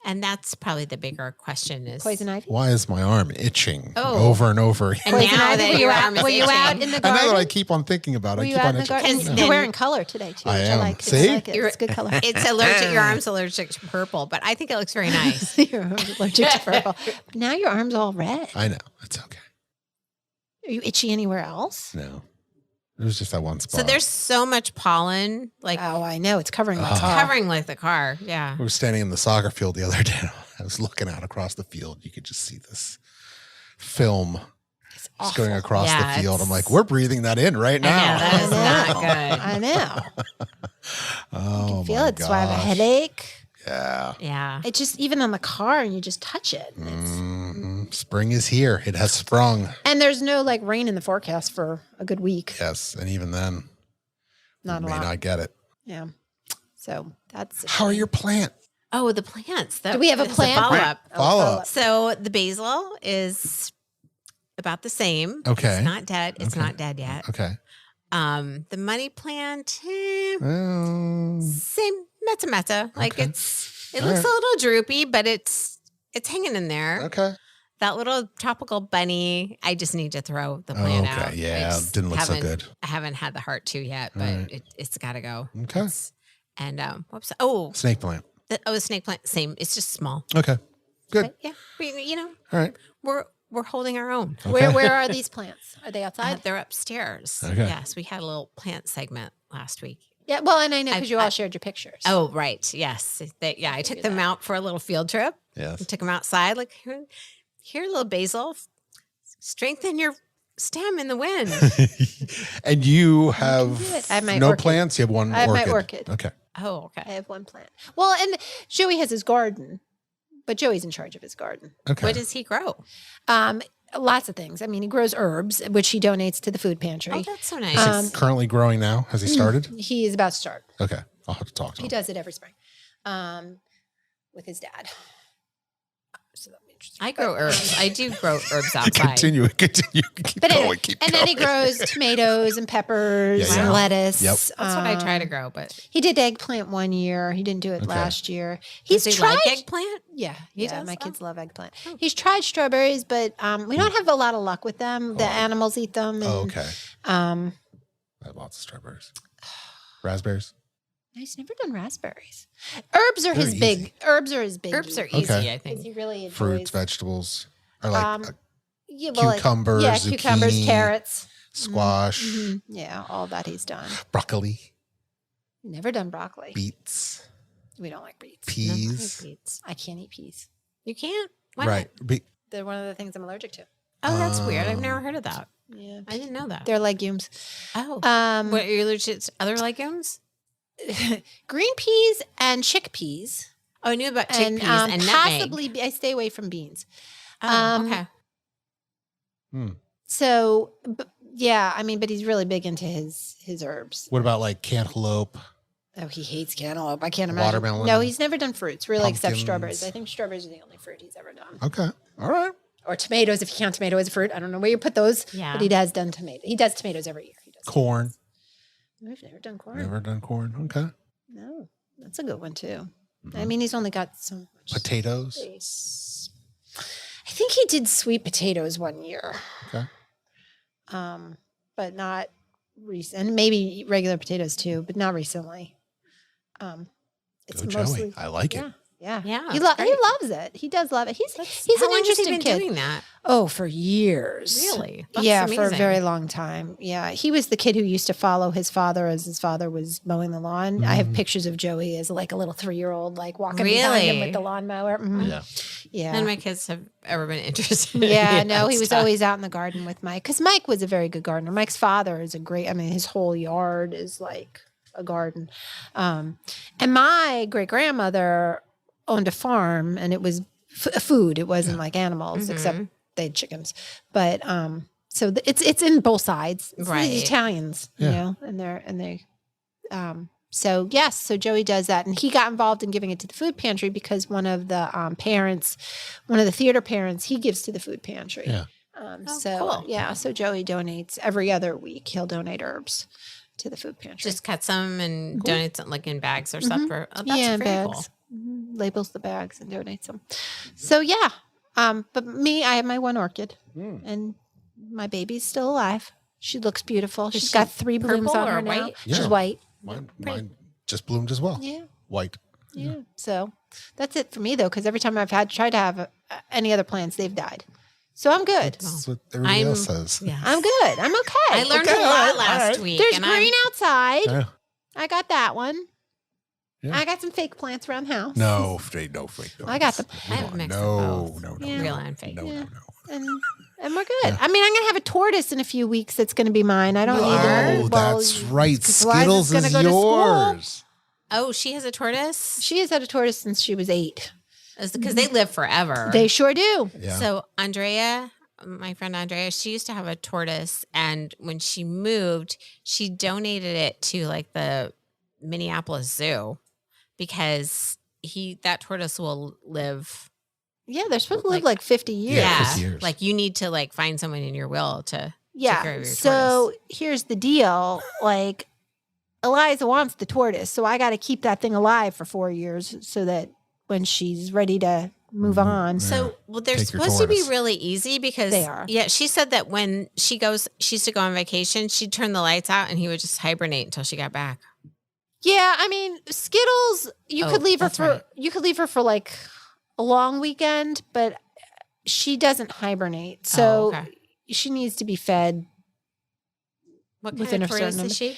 And that's probably the bigger question is Poison ivy? Why is my arm itching Oh. over and over again? And Poison now ivy? that Were you your out? arm is Were you out itching. in the I garden? know that I keep on thinking about it. Were I you keep out on in the garden? Because You're then- wearing color today too. I which am. I like. See? I like it. It's good color. It's allergic. Your arm's allergic to purple, but I think it looks very nice. Your arm's allergic to purple. Now your arm's all red. I know. It's okay. Are you itchy anywhere else? No. It was just that one spot. So there's so much pollen, like Oh, I know. It's covering my car. covering like the car. Yeah. We were standing in the soccer field the other day. I was looking out across the field. You could just see this film just going across Yeah, the field. I'm it's- like, we're breathing that in right now. Yeah, that is not good. I know. Oh, I feel my it. So I have a gosh. headache. Yeah. Yeah. It just, even on the car, and you just touch it. And, Spring is here. It has sprung. and there's no like rain in the forecast for a good week. Yes. And even then, Not you a may lot. not get it. Yeah. So that's. How are your plants? Oh, the plants. Do we have a plant? Follow up. Follow up. So the basil is about the same. Okay. It's not dead. It's Okay. not dead yet. Okay. The money plant, Well, same meta. Like Okay. it All looks right. a little droopy, but it's hanging in there. okay. That little tropical bunny, I just need to throw the plant Okay, out. yeah, I just didn't look so haven't- good. I haven't had the heart to yet, but right. it's got to go. Okay. And whoops. Oh, Snake plant. the snake plant, same. It's just small. Okay. Good. But yeah, All right. we're holding our own. Where are these plants? Are they outside? They're upstairs. Okay. Yes, we had a little plant segment last week. Yeah. Well, and I know because I- you all I- shared your pictures. Oh, right. Yes. I took them out for a little field trip. Yes. I took them outside. Like, here, little basil, strengthen your stem in the wind. And you do it. have I have my no orchid. plants? You have one I have my orchid. orchid. Okay. Oh, I okay. have one plant. Well, and Joey has his garden, but Joey's in charge of his garden. Okay. What does he grow? Lots of things. I mean, he grows herbs, which he donates to the food pantry. Oh, that's so nice. Is he currently growing now? Has he started? He is about to start. Okay. I'll have to talk to He him. does it every spring with his dad. So that'll be interesting. I grow herbs. I do grow herbs outside. Continue. Keep But going. anyway, Keep and going. then he grows tomatoes and peppers Yeah, yeah. and lettuce. Yep. That's what I try to grow, but He did eggplant one year. He didn't do it Okay. last year. does He's he tried. like eggplant? Yeah, He yeah. does? My Oh. kids love eggplant. He's tried strawberries, but we don't have a lot of luck with them. The animals eat them. And, Oh, okay. Um, I have lots of strawberries. Raspberries. he's never done raspberries. Herbs are They're his easy. big. Herbs are his big. Herbs are Okay. easy, I Because think. he really enjoys Fruits, vegetables. Or like yeah, well, like- cucumbers, yeah, cucumbers, zucchini. carrots. squash, Mhm. Yeah, all that he's done. broccoli, Never done broccoli. beets, We don't like beets. peas. I can't eat peas. You can't? Why Right. not? They're one of the things I'm allergic to. Oh, that's weird. I've never heard of that. Yeah, I didn't know that. they're legumes. Oh. What, What, are you allergic to other legumes? green peas and chickpeas, Oh, I knew about and chickpeas and nutmeg. possibly I stay away from beans. Oh, okay. So, yeah, I mean, but he's really big into his herbs. What about like cantaloupe? Oh, he hates cantaloupe. I can't imagine. Watermelon? No, he's never done fruits, really, except Pumpkins? strawberries. I think strawberries are the only fruit he's ever done. Okay. All right. Or tomatoes, if you count tomato as a fruit. I don't know where you put those, Yeah. but he has done tomato. He does tomatoes every year. He does. Corn. We've never done corn. Never done corn. Okay. No, that's a good one too. Mm-hmm. I mean, he's only got so much Potatoes. space. think he did sweet potatoes one year. Okay. But not recent. And maybe regular potatoes too, but not recently. It's Go mostly. Joey. I like it. Yeah. Yeah, He that's he great. loves it. He does love it. He's How an long has he interesting been kid. doing that? Oh, for years. Really? That's Yeah, for a amazing. very long time. Yeah. He was the kid who used to follow his father as his father was mowing the lawn. I have pictures of Joey as like a little 3-year-old, like walking behind him Really? with the lawnmower. Mhm. Yeah. Yeah. None of my kids have ever been interested. Yeah, in no, that he was stuff. always out in the garden with Mike because Mike was a very good gardener. Mike's father is his whole yard is like a garden. And my great grandmother owned a farm and it was food. It wasn't like animals, except they had chickens. But so it's in both sides. It's Right. the Italians, you Yeah. know, so yes, so Joey does that, and he got involved in giving it to the food pantry because one of the theater parents, he gives to the food pantry. Yeah. Cool. Yeah, so Joey donates every other week. He'll donate herbs to the food pantry. Just cut some and donate some like in bags or stuff. For, oh, that's in very bags. cool. Labels the bags and donates them. So yeah, but me, I have my one orchid, and my baby's still alive. She looks beautiful. She's she got 3 blooms purple on her or now. white? She's Yeah. white. Mine just bloomed as well. Yeah. White. Yeah. So that's it for me though, because every time I've tried to have any other plants, they've died. So I'm good. That's what everybody else says. Yeah. I'm good. I'm okay. I learned Okay, a lot all right, last all right. week. There's and green outside. Yeah. I got that one. Yeah. I got some fake plants around the house. No, fake. No. I got them. I have a mix of No, both. no, no, Yeah. no, Real and fake. no, Yeah. no, no. And we're good. I mean, I'm gonna have a tortoise in a few weeks. That's gonna be mine. I don't need Oh, it. Well, that's right. 'cause Liza's Skittles gonna is go to school. yours. Oh, she has a tortoise? She has had a tortoise since she was 8. Because they live forever. They sure do. Yeah. So Andrea, my friend Andrea, she used to have a tortoise, and when she moved, she donated it to like the Minneapolis Zoo because that tortoise will live. Yeah, they're supposed to live like 50 years. Yeah, 50 years. Like you need to like find someone in your will to take care of your So tortoise. here's the deal. Like Eliza wants the tortoise, so I got to keep that thing alive for 4 years so that when she's ready to move on. So, well, they're Take your supposed to be tortoise. really easy because They are. Yeah, she said that when she used to go on vacation, she'd turn the lights out and he would just hibernate until she got back. Yeah, I mean, Skittles, you Oh, could leave her that's for right. like a long weekend, but she doesn't hibernate. So Oh, okay. she needs to be fed. What Within kind a of tortoise certain is she?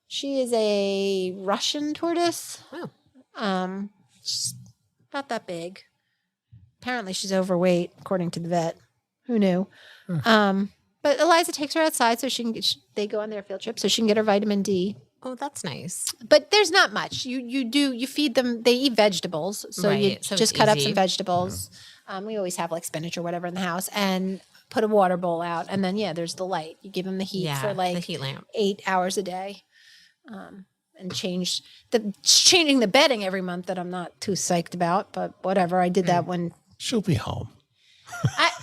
She is a Russian tortoise. Oh. She's not that big. Apparently she's overweight, according to the vet. Who knew? But Eliza takes her outside so they go on their field trip so she can get her vitamin D. Oh, that's nice. But there's not much. You feed them. They eat vegetables, so you Right, so just it's cut up easy. some vegetables. We always have like spinach or whatever in the house, and put a water bowl out, and then there's the light. You give them the heat Yeah, for the like heat lamp. 8 hours a day, and changing the bedding every month that I'm not too psyched about, but whatever. I did that when She'll be home.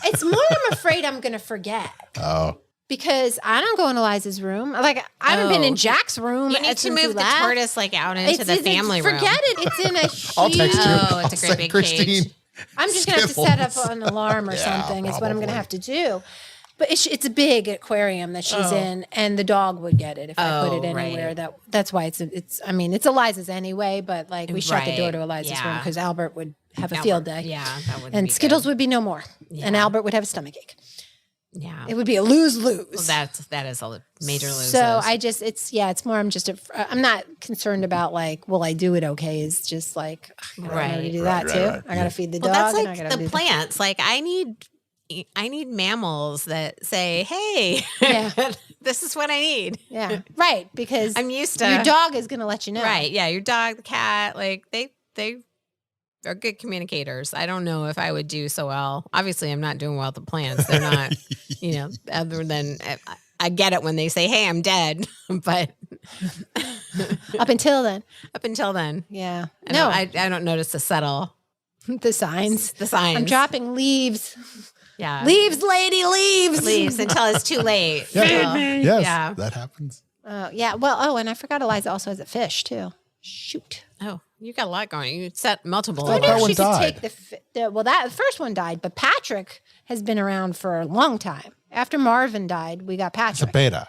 it's more. I'm afraid I'm going to forget. Oh. Because I don't go in Eliza's room. Like I haven't been in Oh. Jack's room. You need to since he move the left. tortoise like out into the family room. Forget it. It's in a huge. I'll text you. Oh, I'll it's a great say, big Christine. cage. I'm just gonna have to set up an alarm or Yeah, something. Is what I'm gonna probably. have to do. But it's a big aquarium that she's in, and the dog would get it if I put it Oh, right. anywhere. That's why it's. I mean, it's Eliza's anyway, but like we shut the door to Right, Eliza's room yeah. because Albert would have a field day. Yeah, that would And be Skittles good. would be no more, and Yeah. Albert would have a stomach ache. Yeah. It would be a lose-lose. Well, that is a major lose. So it's more. I'm not concerned about like, will I do it okay? It's just like, I gotta Right. do that too. right. I gotta feed the dog. Well, that's and I like gotta the do plants. Like I need mammals that say, "Hey, Yeah. this is what I need." Yeah, right. Because I'm used to your dog is gonna let you know. Right? Yeah, your dog, the cat, like they are good communicators. I don't know if I would do so well. Obviously, I'm not doing well with the plants. They're not, other than I get it when they say, "Hey, I'm dead," but Up until then, up until then, yeah. I don't notice the subtle The signs. the signs. I'm dropping leaves. Yeah, Leaves, lady, leaves. leaves until it's too late. Yeah. So, Yes, Yeah. that happens. Oh yeah. Well. Oh, and I forgot Eliza also has a fish too. Shoot. Oh, You got a lot going. You set multiple. I thought that Maybe one she could died. take the first one died, but Patrick has been around for a long time. After Marvin died, we got It's a Patrick. beta.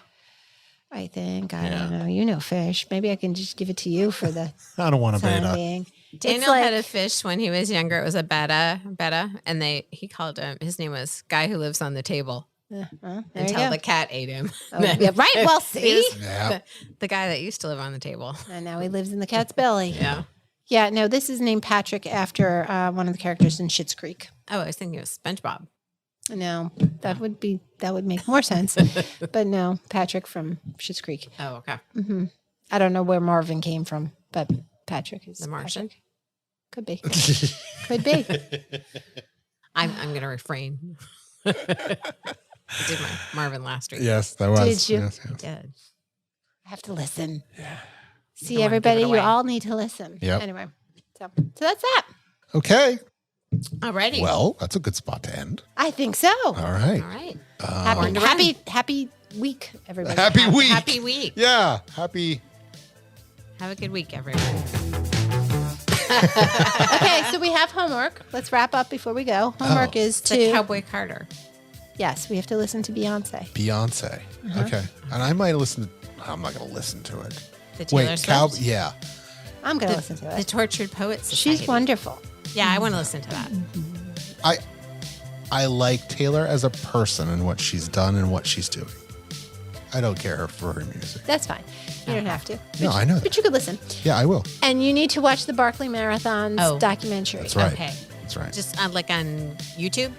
I think. I don't know. You know fish. Maybe I can just give it to you for the I don't want a time beta. being. Daniel It's like, had a fish when he was younger. It was a betta, and he called him. His name was Guy Who Lives on the Table there you until go. the cat ate him. Oh, yeah, right. Well, see, Yeah. the guy that used to live on the table. and now he lives in the cat's belly. Yeah. Yeah. No, this is named Patrick after one of the characters in Schitt's Creek. Oh, I was thinking it was SpongeBob. No, that would make more sense. But no, Patrick from Schitt's Creek. Oh, okay. I don't know where Marvin came from, but Patrick is The Martian? Patrick. Could be. Could be. I'm going to refrain. I did my Marvin last week. Yes, that was. Did you? Yes, yes. Did. I have to listen. Yeah. See, Don't wanna give everybody, it you away. all need to listen. Yep. Anyway, so that's that. Okay. Alrighty. Well, that's a good spot to end. I think so. All right. All right. Happy week, everybody. Happy week. Happy week. Yeah. Happy. Have a good week, everyone. Okay, so we have homework. Let's wrap up before we go. Homework is The to Cowboy Carter. yes, we have to listen to Beyonce. Beyonce. Okay. And I might listen to. I'm not going to listen to it. The Taylor Swift. Yeah. I'm gonna listen to The it. Tortured Poets Society. She's wonderful. Yeah, I want to listen to that. I like Taylor as a person and what she's done and what she's doing. I don't care for her music. That's fine. You don't have to. No, I know that. But you could listen. Yeah, I will. And you need to watch the Barkley Marathons Oh. documentary. That's right. Okay. That's right. Just like on YouTube.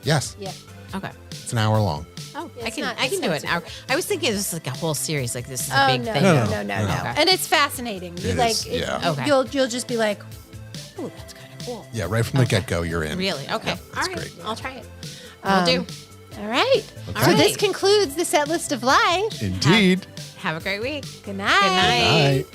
Yes. Yeah. Okay. It's an hour long. Oh, Yeah, I it's can not- I it's can do not it an hour. I was thinking this was like a whole series. Like this is a Oh big no, thing. no, No. no, no, no. Okay. And it's fascinating. You It like is, it, yeah. Okay. you'll just be like, oh, that's kind of cool. Yeah, right from the get-go, you're in. Really? Okay. that's All right. great. I'll try it. I'll do. All right. All So this right. concludes the set list of life. Indeed. Have a great week. Good night. Good night. Night.